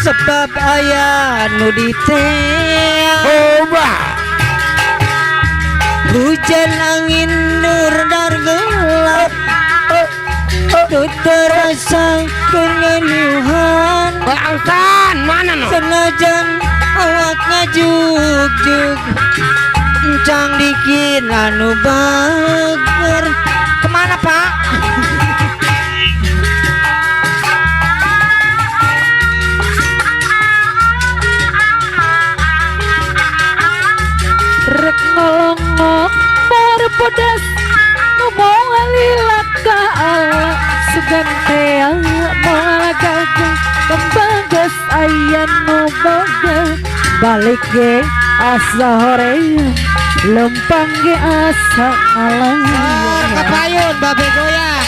[SPEAKER 8] sebab aya nu diteang. Hujan angin nur-dar gelap teu terasa kenyanyuhan.
[SPEAKER 7] Bangsan mana no?
[SPEAKER 8] Senajan awak ngajuk-juk cang dikin anu bager. Kemana Pak?
[SPEAKER 6] Rek ngolongok berpedas ngomong alilak ka ala sugan teang malagagang kembagas ayan nu boga balik ge asa horeya lempang ge asa alang
[SPEAKER 8] Kapayun babe goyang.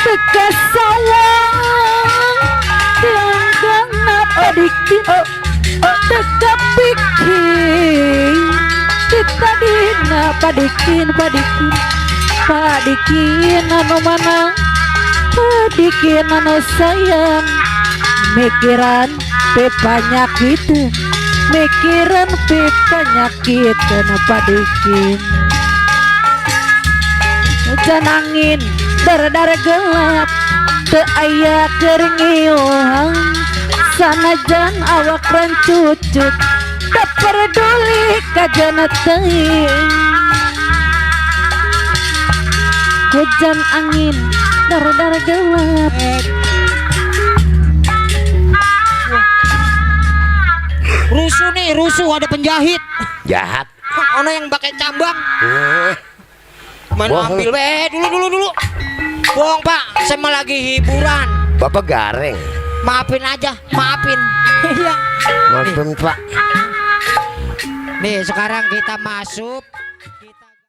[SPEAKER 6] bekas sawang tianggang napadikin dekap bikin kita dina padikin anu mana padikin anu sayang mikiran pepanyakit mikiran pepanyakit anu padikin hujan angin dar gelap teu aya keur ngiuhang sanajan awak rencucut tak peduli kajana teuing hujan angin dar-dar gelap
[SPEAKER 8] Rusuh nih, rusuh ada penjahit.
[SPEAKER 7] Jahat.
[SPEAKER 8] Ono yang pakai cambang. Mana
[SPEAKER 7] Bohong.
[SPEAKER 8] ambil dulu. Bohong Pak, saya mah lagi hiburan.
[SPEAKER 7] Bapak gareng.
[SPEAKER 8] Maafin aja, maafin. Iya.
[SPEAKER 7] Maafin Pak.
[SPEAKER 8] Nih sekarang kita masuk